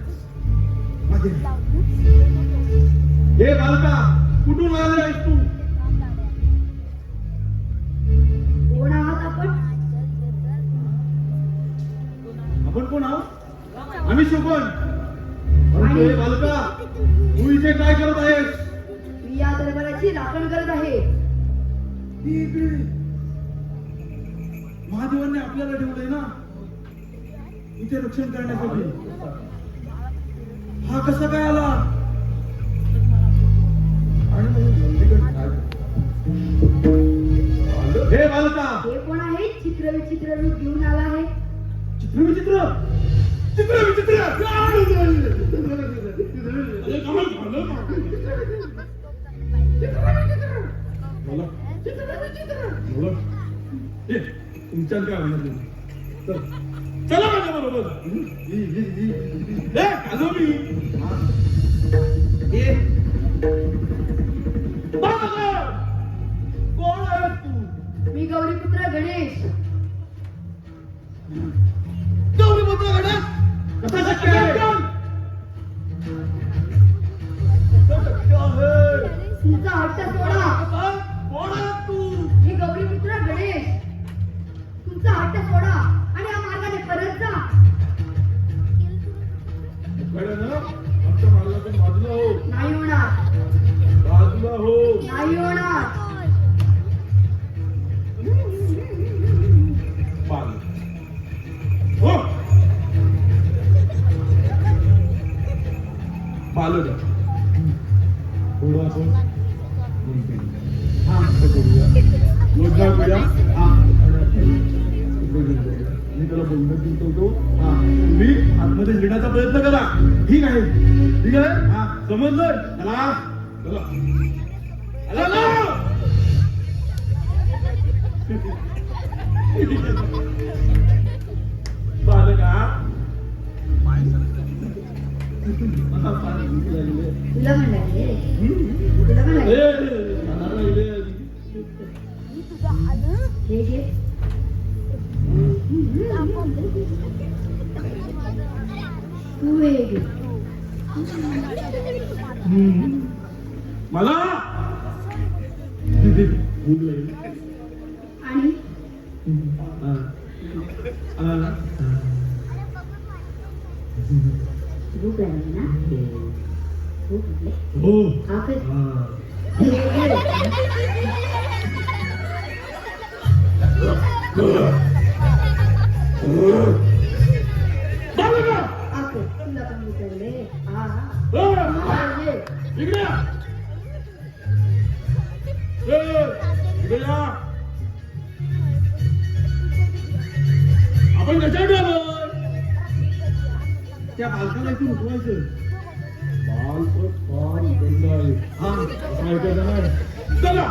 माझे हे बालका, कुठून आले आहेस तू? कोण आहात आपण? आपण कोण आहोत? आम्ही शोभन. परंतु हे बालका, तू इथे काय करत आहेस? मी या दरबाराची राखण करत आहे. इकडे महादेवांनी आपल्याला ठेवलंय ना इथे रक्षण करण्यासाठी. हा कसा काय आला? आणि हे बालका, हे कोण आहे? चित्रविचित्र रूप घेऊन आला आहे. चित्रविचित्र चित्रविचित्र तुमच्या काय म्हणत? चला माझ्या बरोबर. आलो मी. कोण आहेस तू? मी गौरीपुत्र गणेश. गौरीपुत्र गणेश कसा शक्य आहे? तुमचा हट्ट सोडा. कोण आहेस तू? मी गौरीपुत्र गणेश. तुमचा हट्ट सोडा आणि या मार्गाने परत जा. कळलं ना? आमच्या मार्गातून बाजूला हो. नाही होणार, बाजूला हो. नाही होणार. बाजू. हो. बाजू द्या. थोडं असं. हा, असं करूया. योजना करूया. हा. मी त्याला बोलण्यात गुंतवतो. हा, तुम्ही आतमध्ये येण्याचा प्रयत्न करा. ठीक आहे, ठीक आहे. हा, समजलं? चला चला चला. बालका, तुला म्हणाले, तुला म्हणाले. हे घे. तू हे घे. मला आणि भूक लागली ना? भूक लागली? हो. हा काय? हे घे. आकर, तुला पण विचारले. हा हा. घे. इकडे या. इकडे या. आपण कशासाठी आलोय? त्या बालकाला इथून उठवायचं. बालक फार बंद आहे. हा, असं ऐकायचं नाही. चला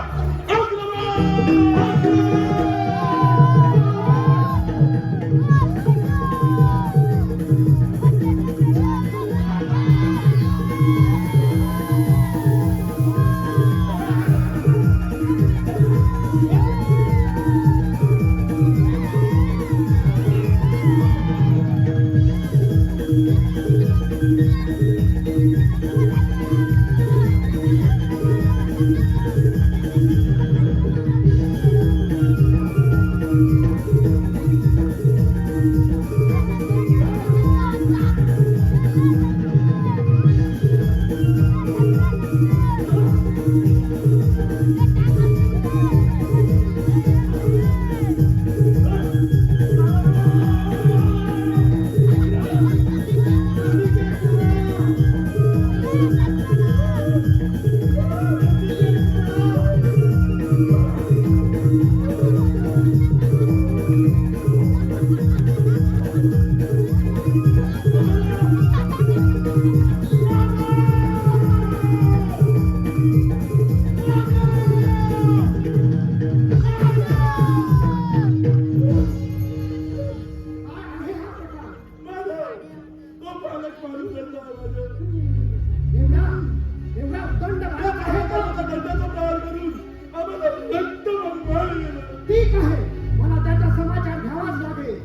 ठीक आहे, मला त्याचा समाचार घ्यावाच लागेल.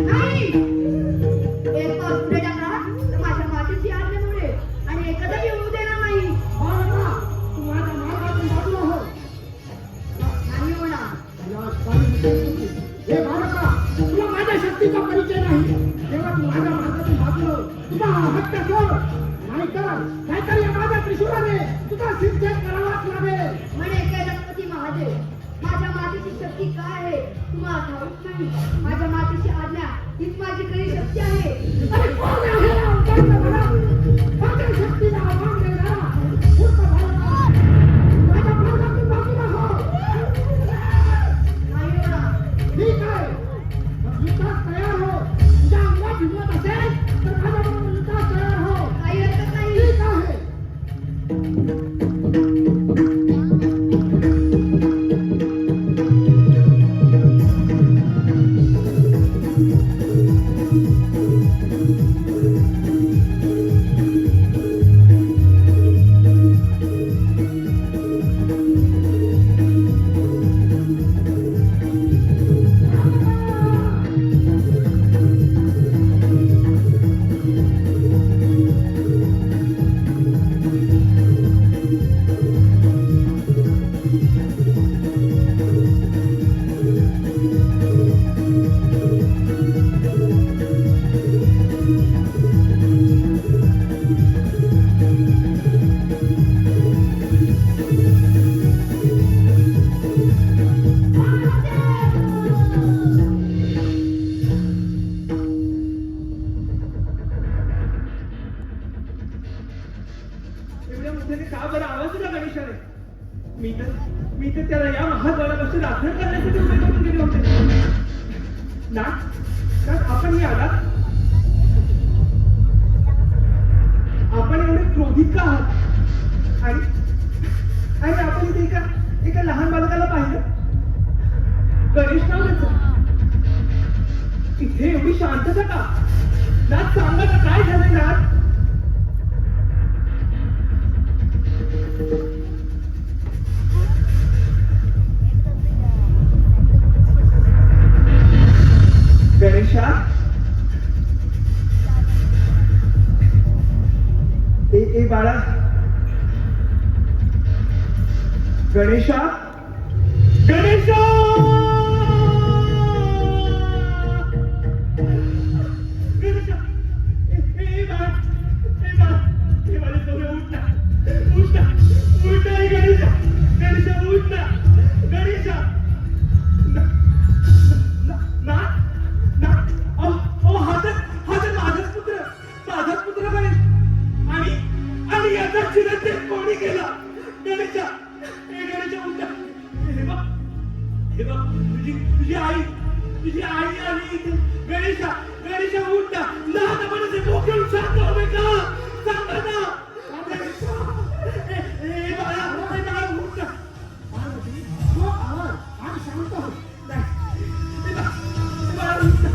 नाही, एक पाऊल पुढे टाकला तर माझ्या मातीची आज्ञा मोडेल आणि एकदा येऊ देणार नाही. बालका, तू माझ्या मार्गातून बाजूला हो. नाही होणार. या चालीमध्ये हे बालका, तुला माझ्या शक्तीचा परिचय नाही. तेव्हा तू माझ्या मार्गातून बाजूला हो. तुझा हट्ट सोड. नाहीतर या माझ्या त्रिशूळाने तुझा सिद्धेश करावाच लागेल. म्हणे कैलासपती महादेव, माझ्या मातेची शक्ती काय आहे तुम्हाला ठाऊक नाही. माझ्या मातेची आज्ञा हीच माझी खरी शक्ती आहे. अरे कोण आहे हा अवतार मला? माझ्या शक्तीला आव्हान देणारा मूर्ख बालका, माझ्या मार्गातून बाजूला हो. नाही होणार. ठीक आहे, मग युद्धात तयार हो. तुझ्या अंगात हिंमत असेल तर माझ्याबरोबर युद्धात तयार हो. काही हरकत नाही. ठीक आहे. एवढ्या मोठ्याने का बरं आवाज दिला गणेशाने? मी तर त्याला या महाद्वारापासून राखण करण्यासाठी उभे करून गेले होते. नाथ, आपण आलात? आपण एवढे क्रोधित का आहात? आणि आपण इथे एका लहान बालकाला पाहिलं, गणेश नावाचं. इथे एवढी शांतता का? नाथ, सांगा ना, काय झालंय नाथ? गणेशा, ए बाळा, गणेशा, गणेशा, गणेशा, ए बाळा, हे माझे डोळे उठ ना, गणेशा, गणेशा, उठ ना, गणेशा. कोणी केला? गणेशा, गणेशा, उठा. हे बघ, तुझी आई आली इथे. गणेशा, गणेशा, उठा. लहान म्हणून डोक्यावर शांत होवे का? सांगा ना. ए बाळा, उठा. पार्वती, तो आवाज आणि शांत हो. बाळा, उठा.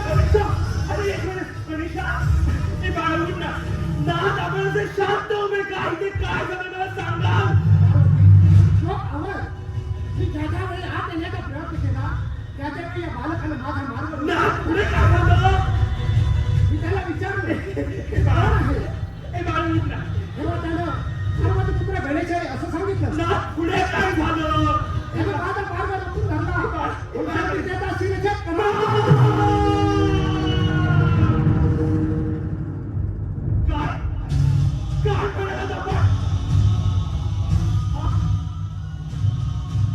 गणेशा, अरे एक मिनिट, गणेशा, ए बाळा, उठा. नाथ, आपण असे शांत उभे का? इथे काय झालं मला सांगा. तो आवाज मी ज्याच्या वेळी आत येण्याचा प्रयत्न केला त्याच्या वेळी या बालकाला माझा मार्ग नाथ, पुढे काय झालं? मी त्याला विचारले, ए बाळा, उठा. तेव्हा त्यानं पार्वती पुत्र गणेश आहे असं सांगितलं. नाथ, पुढे काय झालं? त्यानं माझा मार्ग लपून धरला. त्याने त्याचा शिरछेद केला. काय म्हणालात आपण?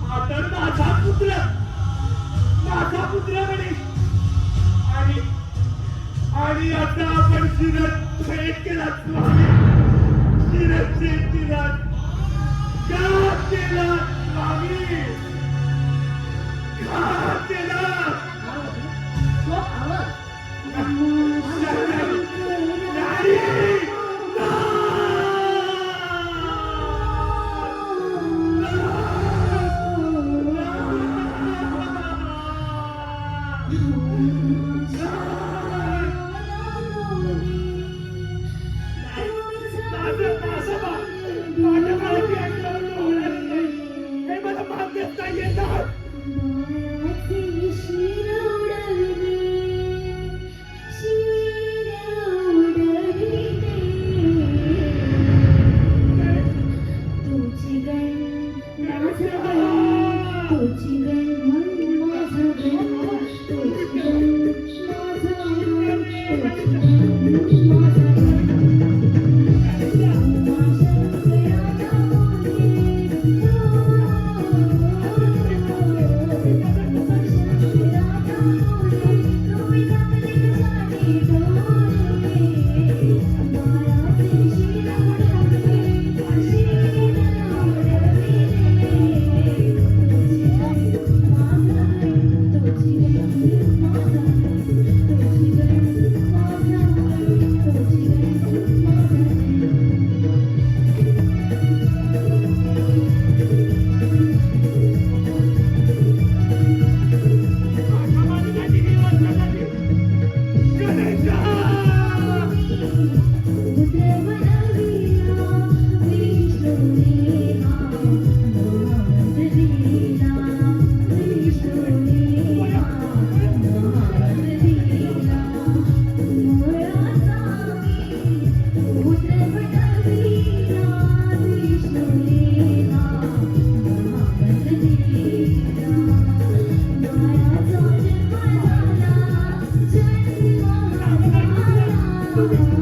हा तर माझा पुत्र गणेश. आणि आता आपण शिरच्छेद केला स्वामी. शिरच्छेद केला का केला स्वामी? का केला? तो आवाज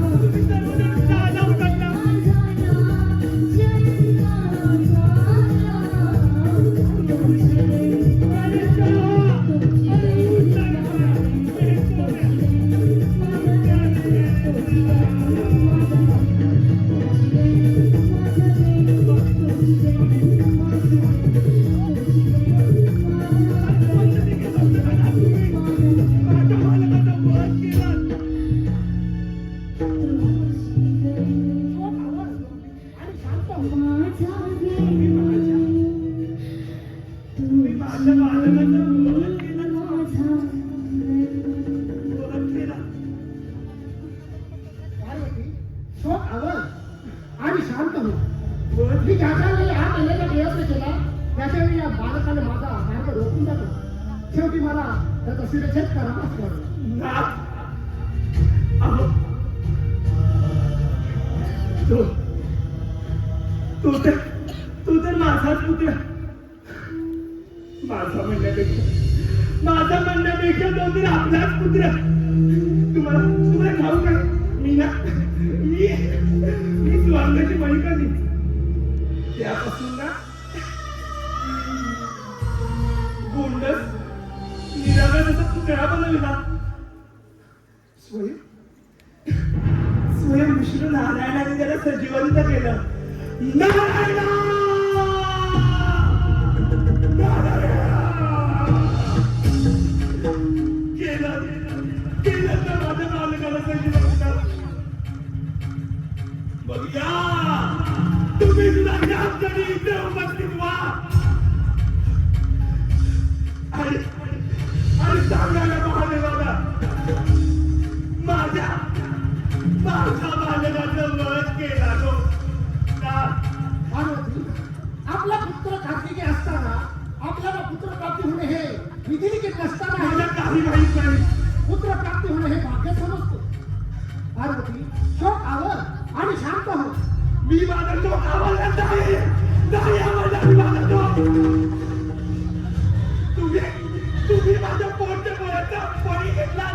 आणि शांत हो. पार्वती, शोक आवर आणि शांत हो. मी ज्याच्या वेळी हा केलेला प्रयत्न केला त्याच्या वेळी या बालकाने माझा मार्ग रोखून जातो. शेवटी मला त्याचा शिरछेद करावाच लागला. तू तर माझाच पुत्र. माझा म्हणण्यापेक्षा तो तर आपलाच पुत्र. तुम्हाला ठाऊक आहे मी स्वांगाची बळी कधी त्यापासून ना गोंडस निरागस असा पुतळा बनवला. स्वयं विष्णू नारायणाने त्याला सजीवंत केलं. नारायण केलं तर माझ्या मालकाला सजीवंत. मग या तुम्ही सुद्धा या क्षणी इथे उपस्थित व्हा आणि सांगायला महादेवाला माझ्या बालकाचं वध केला तो का? पार्वती, आपला पुत्र कार्तिकी असताना आपल्याला पुत्र प्राप्ती होणे हे विधिलिखित नसताना मला काही माहित नाही. पुत्र प्राप्ती होणे हे भाग्य समजतो. पार्वती, शोक आवर आणि शांत हो. मी माझा शोक आवडला नाही आवडला मी माझा शोक. तुम्ही माझ्या पोटच्या गोळ्याचा बळी घेतला.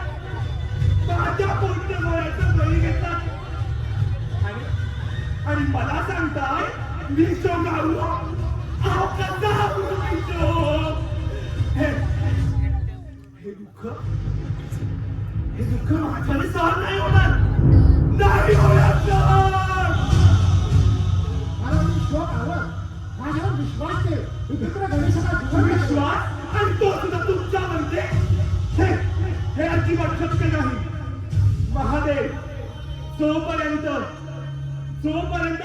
माझ्या पोटच्या गोळ्याचा बळी घेतला आणि मला सांगताय मी शोक आवडू. अहो कसा आवडू मी शोक? हे दुःख माझ्याने सहन नाही होणार. नाही होणार सहन. पार्वती, शोक आवर. माझ्यावर विश्वास ठेव. मी पुत्र गणेशाला जीवन देतो. विश्वास आणि तो सुद्धा तुमचा म्हणते हे अजिबात शक्य नाही. महादेव जोपर्यंत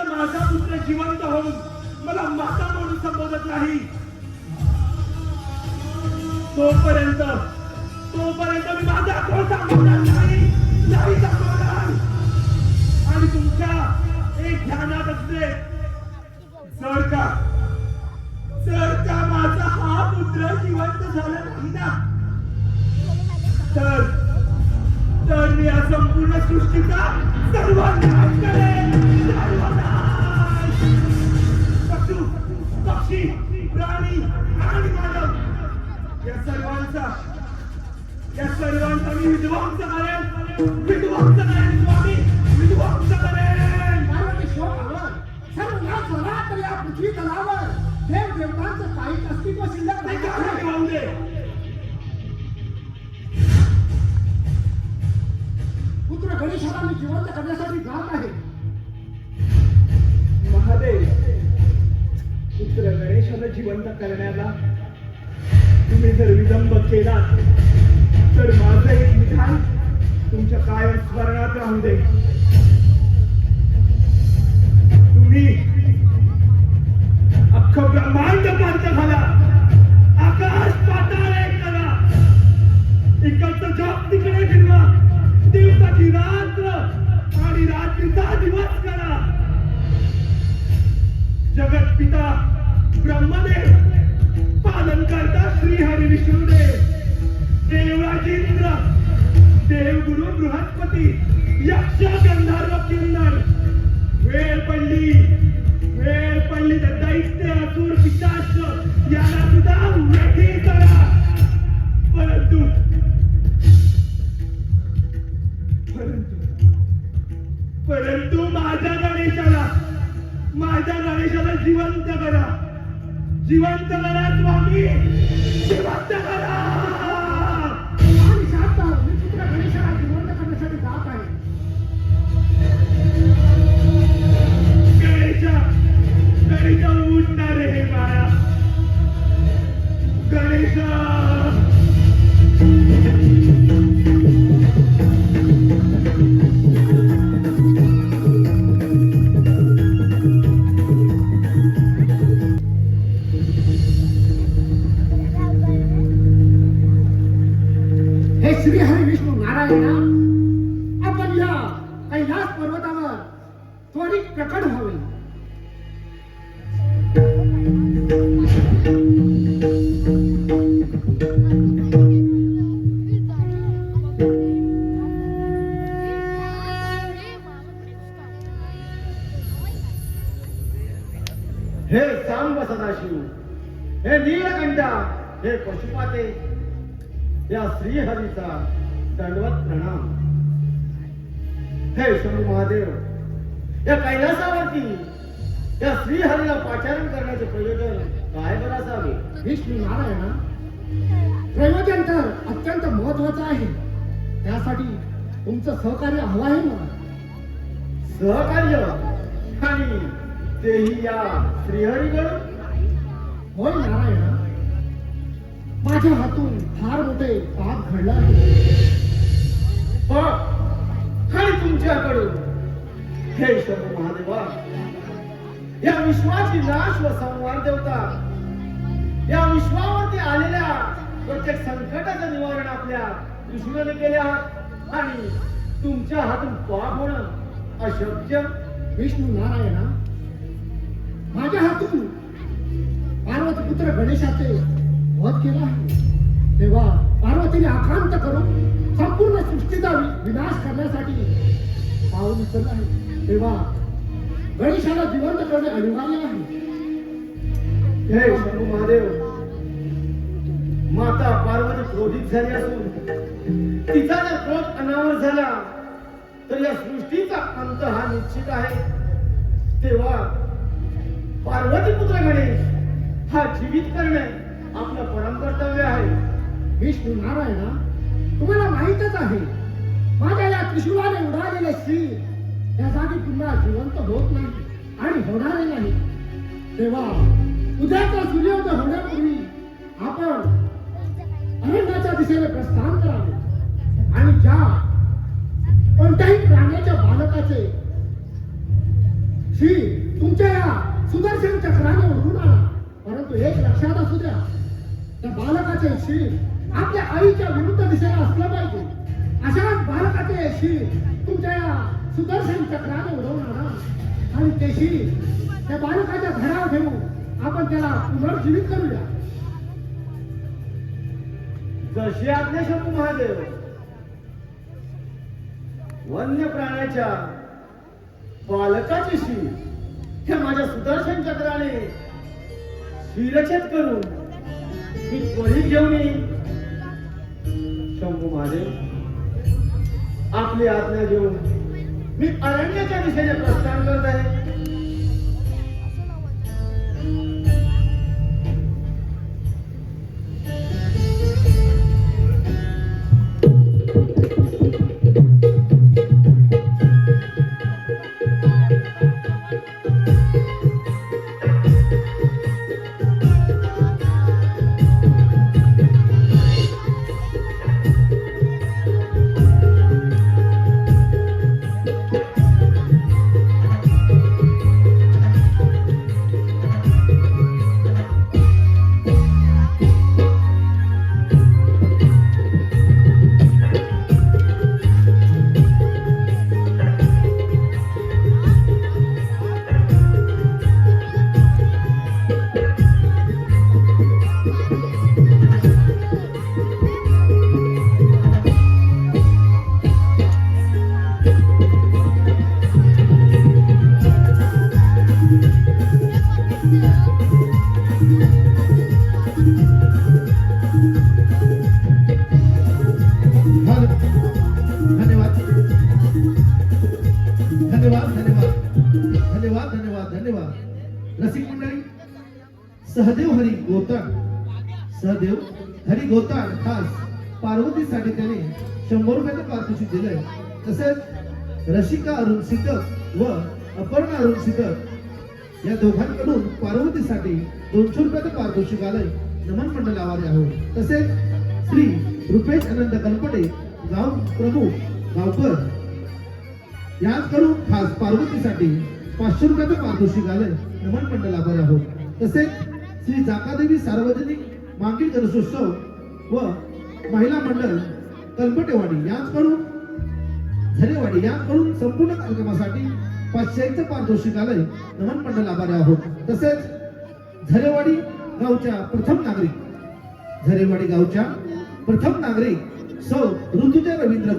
माझा पुत्र जिवंत होऊन मला माता म्हणून संबोधत नाही तोपर्यंत मी माझा आक्रोश सांगणार नाही सांगणार. आणि तुमच्या एक ध्यानात असते जर का माझा हा पुत्र जिवंत झाला नाही ना तर मी या संपूर्ण सृष्टीचा सर्वनाश करेन. सर्वनाश. पशु पक्षी प्राणी आणि मानव या सर्वांचा मी विध्वंस करेन स्वामी. विध्वंस करेन. पार्वती, शोक आवर. सर्व नाश झाला तर या पृथ्वी तलावर देव देवतांचं काहीच अस्तित्व शिल्लक नाही नाही. का होऊ दे. पुत्र गणेशाला मी जिवंत करण्यासाठी जात आहे. महादेव पुत्र गणेशाला जिवंत करण्याला तुम्ही जर विलंब केला तर माझं एक विधान तुमच्या कायम स्मरणात राहू दे. तुम्ही अख्खं ब्रह्मांड पार्थ झाला. आकाश पाताळ एक करा. इकडचं जग तिकडे फिरवा. दिवसाची रात्र आणि रात्रीचा दिवस करा. जगत पिता ब्रह्मदेव पालन करता श्री हरी विष्णुदेव देवराज इंद्र देवगुरु बृहस्पती यक्ष गंधर्व किन्नर वेळ पडली तर दैत्य असुर पिशाच याला सुद्धा वेठी करा. परंतु परंतु माझ्या गणेशाला जिवंत करा स्वामी, जिवंत करा. आणि शांत हो, मी पुत्र गणेशाला जिवंत करण्यासाठी जात आहे. गणेशा उठणार हे बाळा. गणेशा हे श्री हरी विष्णू नारायणा, आपण या कैलास पर्वतावर त्वरित प्रकट व्हावे. हे सांब सदाशिव, हे नीलकंठा, हे पशुपाते, या श्रीहरीचा दंडवत प्रणाम. हे शंभू महादेव, या कैलासावरती या श्रीहरीला पाचारण करण्याचे प्रयोजन काय बरं असावे? विष्णू नारायणा, प्रयोजन तर अत्यंत महत्वाचं आहे. त्यासाठी तुमचं सहकार्य हवं आहे मला. सहकार्य? आणि तेही या श्रीहरीकडून? होय नारायणा, माझ्या हातून फार मोठे पाप घडलं आहे. आणि तुमच्याकडून हे शंभू महादेवा, या विश्वाची नाश व संहार देवता, या विश्वावरती आलेल्या प्रत्येक संकटाचं निवारण आपल्या कृष्णाने केले आहात आणि तुमच्या हातून पाप होणं अशक्य. विष्णू नारायणा, माझ्या हातून पार्वती पुत्र गणेशाचे वध केला आहे. तेव्हा पार्वतीने आक्रांत करून संपूर्ण सृष्टीचा विनाश करण्यासाठी पाऊल उचललं आहे. तेव्हा गणेशाला जिवंत करणे अनिवार्य आहे. हे शंभू महादेव, माता पार्वती क्रोधित झाली असून तिचा जर क्रोध अनावर झाला तर या सृष्टीचा अंत हा निश्चित आहे. तेव्हा पार्वती पुत्र गणेश हा जीवित करणे आपलं परम कर्तव्य आहे. विष्णू नारायणा, तुम्हाला माहीतच आहे, माझ्या या त्रिशूलाने उडालेले श्री या जागी पुन्हा जिवंत होत नाही आणि होणारे नाही. तेव्हा उद्याचा सूर्योदय होण्यापूर्वी आपण अरण्याच्या दिशेने प्रस्थान करावे आणि ज्या कोणत्याही प्राण्याच्या बालकाचे श्री तुमच्या या सुदर्शन चक्राने उडून आला. परंतु एक लक्षात असू द्या, त्या बालकाचे श्री आपल्या आईच्या विरुद्ध दिशेला असलं पाहिजे. अशाच बालकाचे श्री तुमच्या या सुदर्शन चक्राने उडवून आणा आणि ते श्री त्या बालकाच्या घरावर ठेवून आपण त्याला पुनर्जीवित करूया. जशी आज्ञा शंभू महादेव. वन्य प्राण्याच्या बालकाची शी हे माझ्या सुदर्शन चक्राने शिरच्छेद करून मी त्वरित घेऊन येईन. शंभू महादेव, आपली आज्ञा घेऊन मी अरण्याच्या दिशेने प्रस्थान करत आहे. धन्यवाद धन्यवाद धन्यवाद धन्यवाद धन्यवाद रसिक मंडळी, सहदेव हरी गोताड खास पार्वतीसाठी त्याने 100 रुपयाचं पारितोषिक दिलंय. तसेच रसिका अरुण सिकक व अपर्णा अरुण सिकक या दोघांकडून पार्वतीसाठी 200 रुपयाचं पारितोषिक आलंय. नमन मंडळ आभारी आहोत. तसेच श्री रुपेश अनंत कलपटे गाव प्रमुख गावकर यांकडून खास पार्वतीसाठी 500 रुपयाचं पारितोषिक आलंय. नमन मंडळ आभारी आहोत. तसेच श्री जाकादेवी सार्वजनिक मागील गणेशोत्सव व महिला मंडळ कलपटेवाडी यांकडून झरेवाडी यांकडून संपूर्ण कार्यक्रमासाठी 500चं पारितोषिक आलंय. नमन मंडळ आभारी आहोत. तसेच झरेवाडी गावच्या प्रथम नागरिक सौ ऋतुजा रवींद्र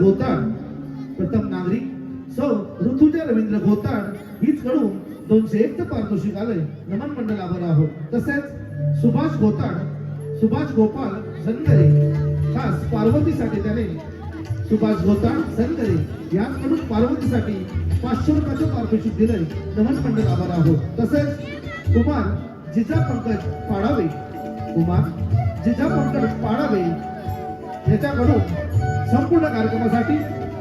गोताड हीच कडून 201चं पारितोषिक आलंय. नमन मंडळ आभारी आहोत. तसेच सुभाष गोपाल सनगरे खास पार्वतीसाठी त्याने सुभाष गोताड सनगरे यांकडून पार्वतीसाठी 500 रुपयाचं पारितोषिक दिलंय. नमन मंडळ आभारी आहोत. तसेच कुमार जिजा पंकज पाडावे याच्याकडून संपूर्ण कार्यक्रमासाठी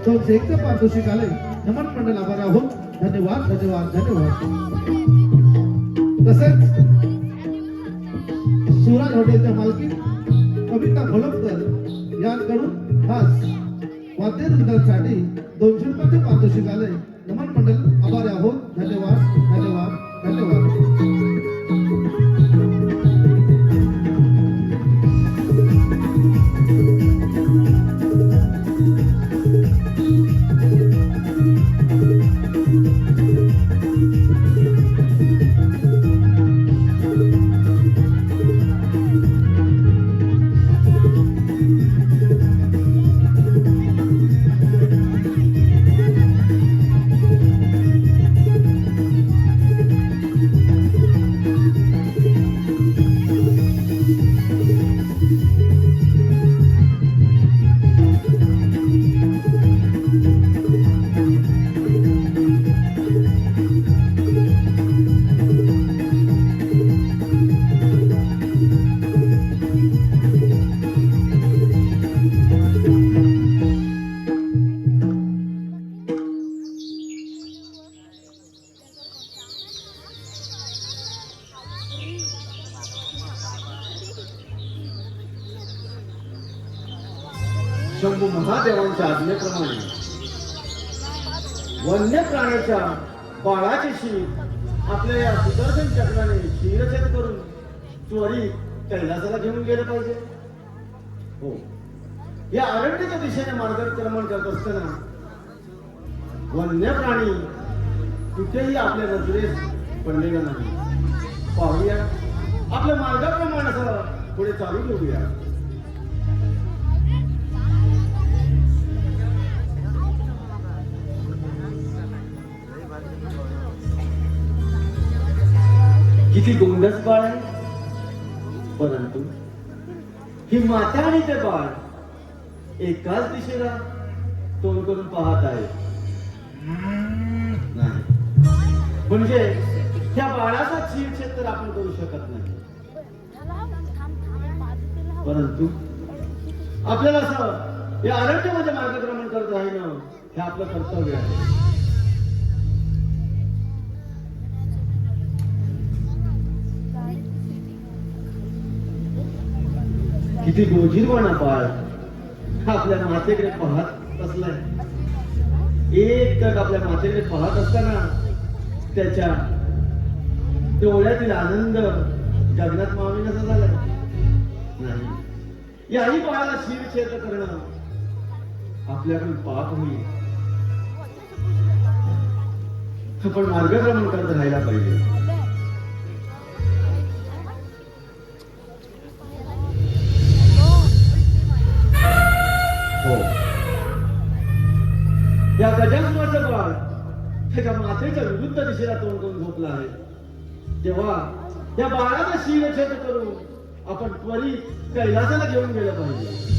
201चं पारितोषिक आलंय. नमन मंडळ आभारी आहोत. धन्यवाद धन्यवाद धन्यवाद. तसेच सुराज हॉटेलच्या मालकीन कविता घोलपकर यांकडून खास वाद्ययंत्रासाठी 200 रुपयाचं पारितोषिक आलंय. नमन मंडळ आभारी आहोत. धन्यवाद धन्यवाद धन्यवाद. शंभू महादेवांच्या आज्ञेप्रमाणे वन्य प्राण्याच्या बाळाची शीर आपल्या या सुदर्शन चक्राने शिरछेद करून त्वरित कैलासाला घेऊन गेलं पाहिजे. हो, या अरण्याच्या दिशेने मार्गक्रमण करत असताना वन्य प्राणी कुठेही आपल्या नजरेस पडलेला नाही. पाहूया, आपल्या मार्गाप्रमाणे पुढे चालू घेऊया. किती गोंडस बाळ आहे, परंतु ही माता आणि ते बाळ एकाच दिशेला तोंड करून पाहत आहे. नाही म्हणजे त्या बाळाचा छेद तर आपण करू शकत नाही, परंतु आपल्याला असं या अरण्यामध्ये मार्गक्रमण करत राहणं हे आपलं कर्तव्य आहे. किती गोजीरवाणा बाळ आपल्या मातेकडे पाहत असलाय. एक तर आपल्या मातेकडे पाहत असताना त्याच्या डोळ्यातील आनंद गगनात मावेनासा झालाय. नाही, याही बाळाला शिरछेद करणं आपल्याकडून पाप होईल. आपण मार्गक्रमण करत राहायला पाहिजे. या गजाननाचं बाळ त्याच्या मातेच्या विरुद्ध दिशेला तोंड करून झोपला आहे. तेव्हा या बाळाचा शिरछेद करून आपण त्वरित कैलासाला घेऊन गेलं पाहिजे.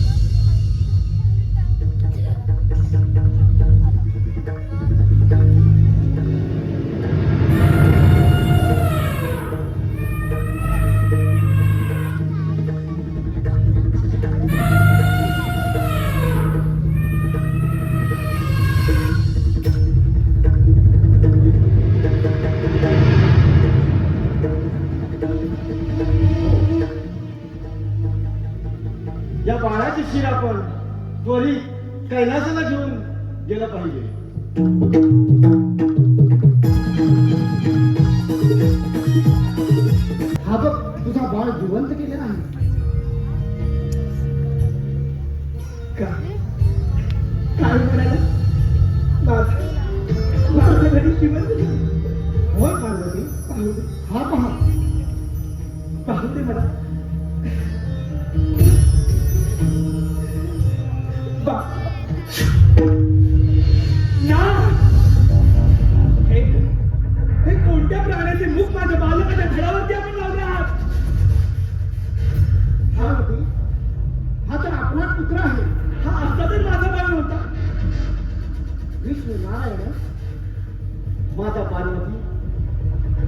माता पार्वती,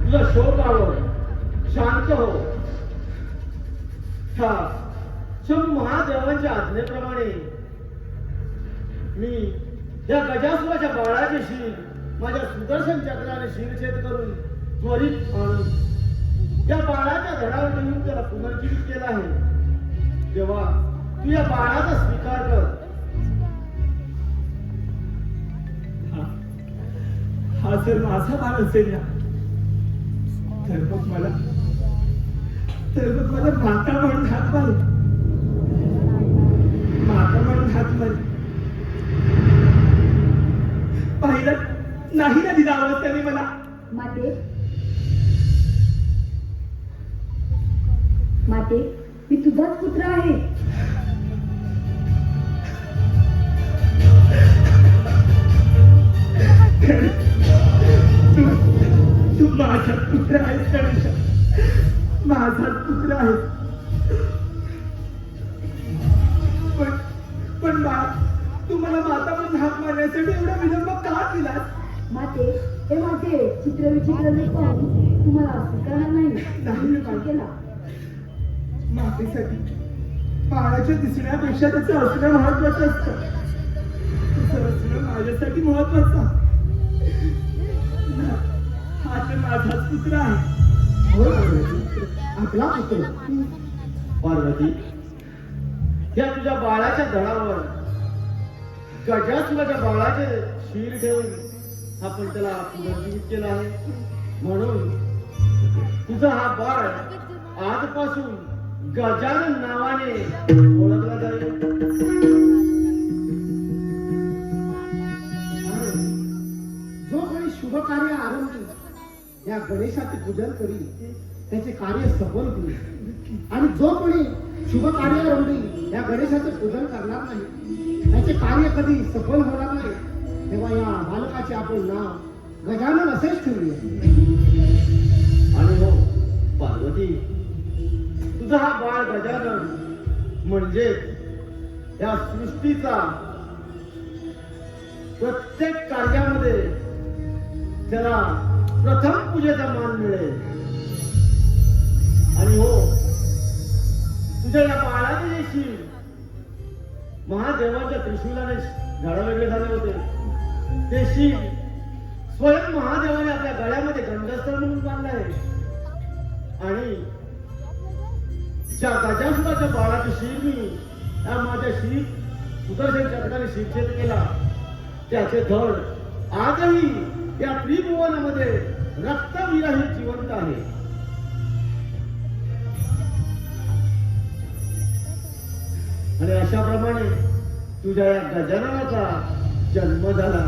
तुझा शोक आवर, शांत हो. हा शंभू महादेवांच्या आज्ञेप्रमाणे मी या गजासुराच्या बाळाचे शिर माझ्या सुदर्शन चक्राने शिरछेद करून त्वरित आणून या बाळाच्या धडावर नेऊन त्याला पुनर्जीवित केला आहे. तेव्हा तू या बाळाचा स्वीकार कर. हा जर माझा बाळ असेल ना, तर मग मला माता म्हणून हात मारे, माता म्हणून हात मारे. पाहिलं नाही ना दिला आवाज त्याने मला. माते माते, मी तुझाच पुत्र आहे. तू माझा पुत्र आहेस गणेशा, माझा पुत्र आहे. पण बाळा, तू मला माता म्हणून हाक मारण्यासाठी एवढा विलंब का केलास? माते, हे माझे चित्रविचित्र पाहून तुम्हाला स्वीकारणार नाही मी काय केला. मातेसाठी बाळाच्या दिसण्यापेक्षा त्याचं असणं महत्वाचं असतं. तसं असणं माझ्यासाठी महत्वाचं. हा तर माझाच पुत्र आहे. हो पार्वती, आपला पुत्र. पार्वती, या तुझ्या बाळाच्या धडावर गजासुराच्या बाळाचे शिर ठेवून आपण त्याला पुनर्जीवित केला आहे. म्हणून तुझा हा बाळ आजपासून गजानन नावाने ओळखला जाईल. जो कोणी शुभ कार्य आरंभी या गणेशाचे पूजन करी त्याचे कार्य सफल होईल, आणि जो कोणी शुभ कार्य आरंभी या गणेशाचे पूजन करणार नाही त्याचे कार्य कधी सफल होणार नाही. तेव्हा या बालकाचे आपण नाव गजानन असेच ठेवूया. आणि हो पार्वती, तुझा हा बाळ गजानन म्हणजे या सृष्टीचा प्रत्येक कार्यामध्ये त्याला प्रथम पूजेचा मान मिळेल. आणि हो, तुझ्या या बाळाचे जे शिर महादेवाच्या त्रिशूलाने झाडावेगळे झाले होते, ते शिर स्वयं महादेवाने आपल्या गळ्यामध्ये गंधस्त्र म्हणून बांधले आहे. आणि ज्या गजासुराच्या बाळाचे शिर मी या माझ्या शिर सुदर्शन चक्राने शिरछेद केला, त्याचे धड आजही या त्रिभुवनामध्ये रक्तविरहित जिवंत आहे. आणि अशा प्रमाणे तुझ्या या गजाननाचा जन्म झाला.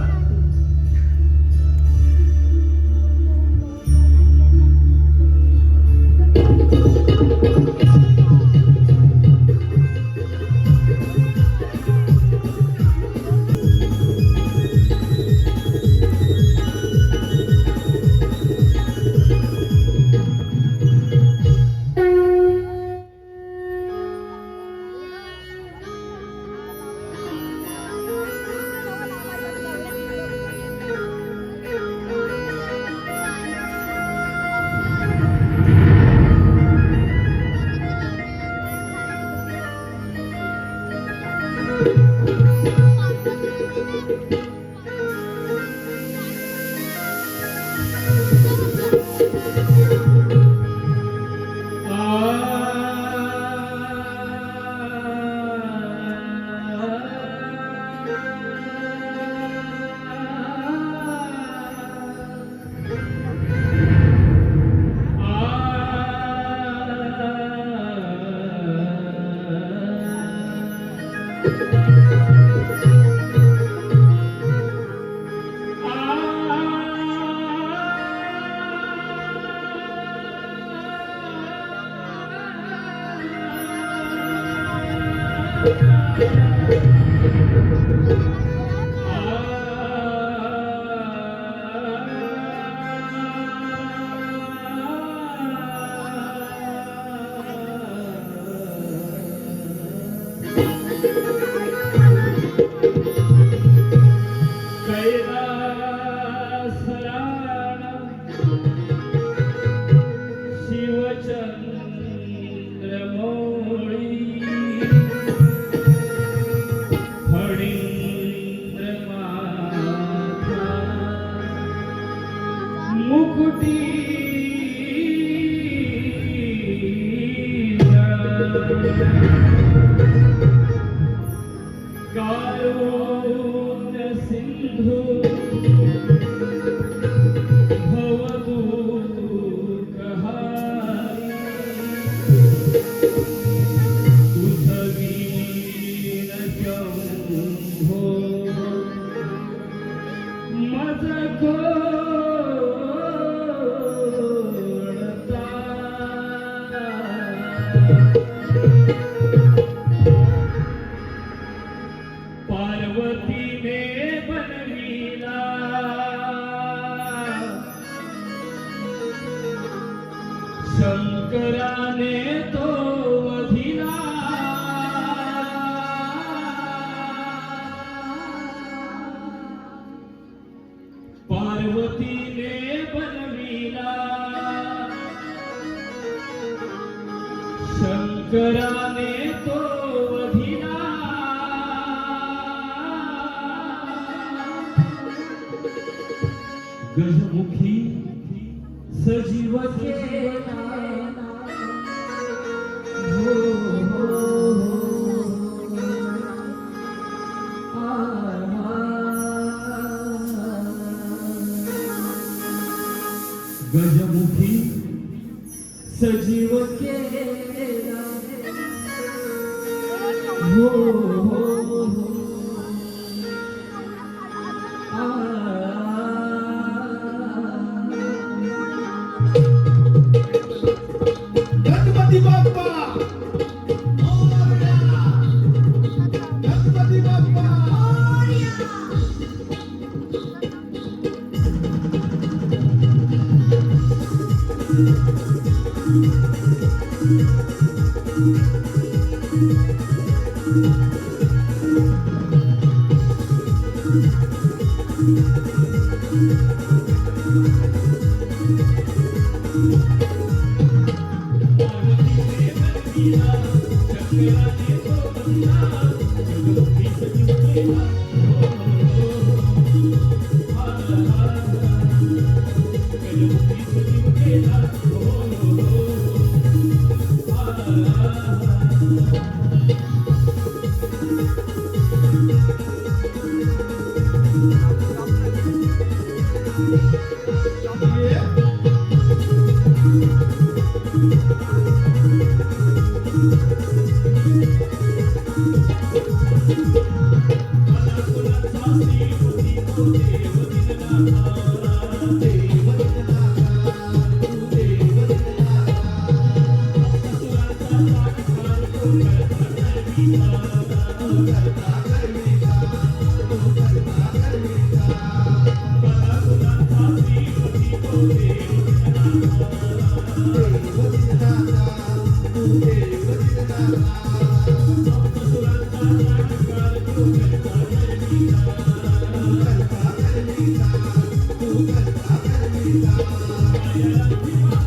कैलासराज मुकुटी काळोख सिंधू भवदूत हारी तुझवीन शंभो मज गोडता पार्वतीने बनविला शंकराने तो वधिला पार्वतीने बनविला शंकराने तो वधिला गजमुखी सजीव केला हो हो गजमुखी सजीव केला हो हो गणपती बाप्पा गणपती बाप्पा Thank you.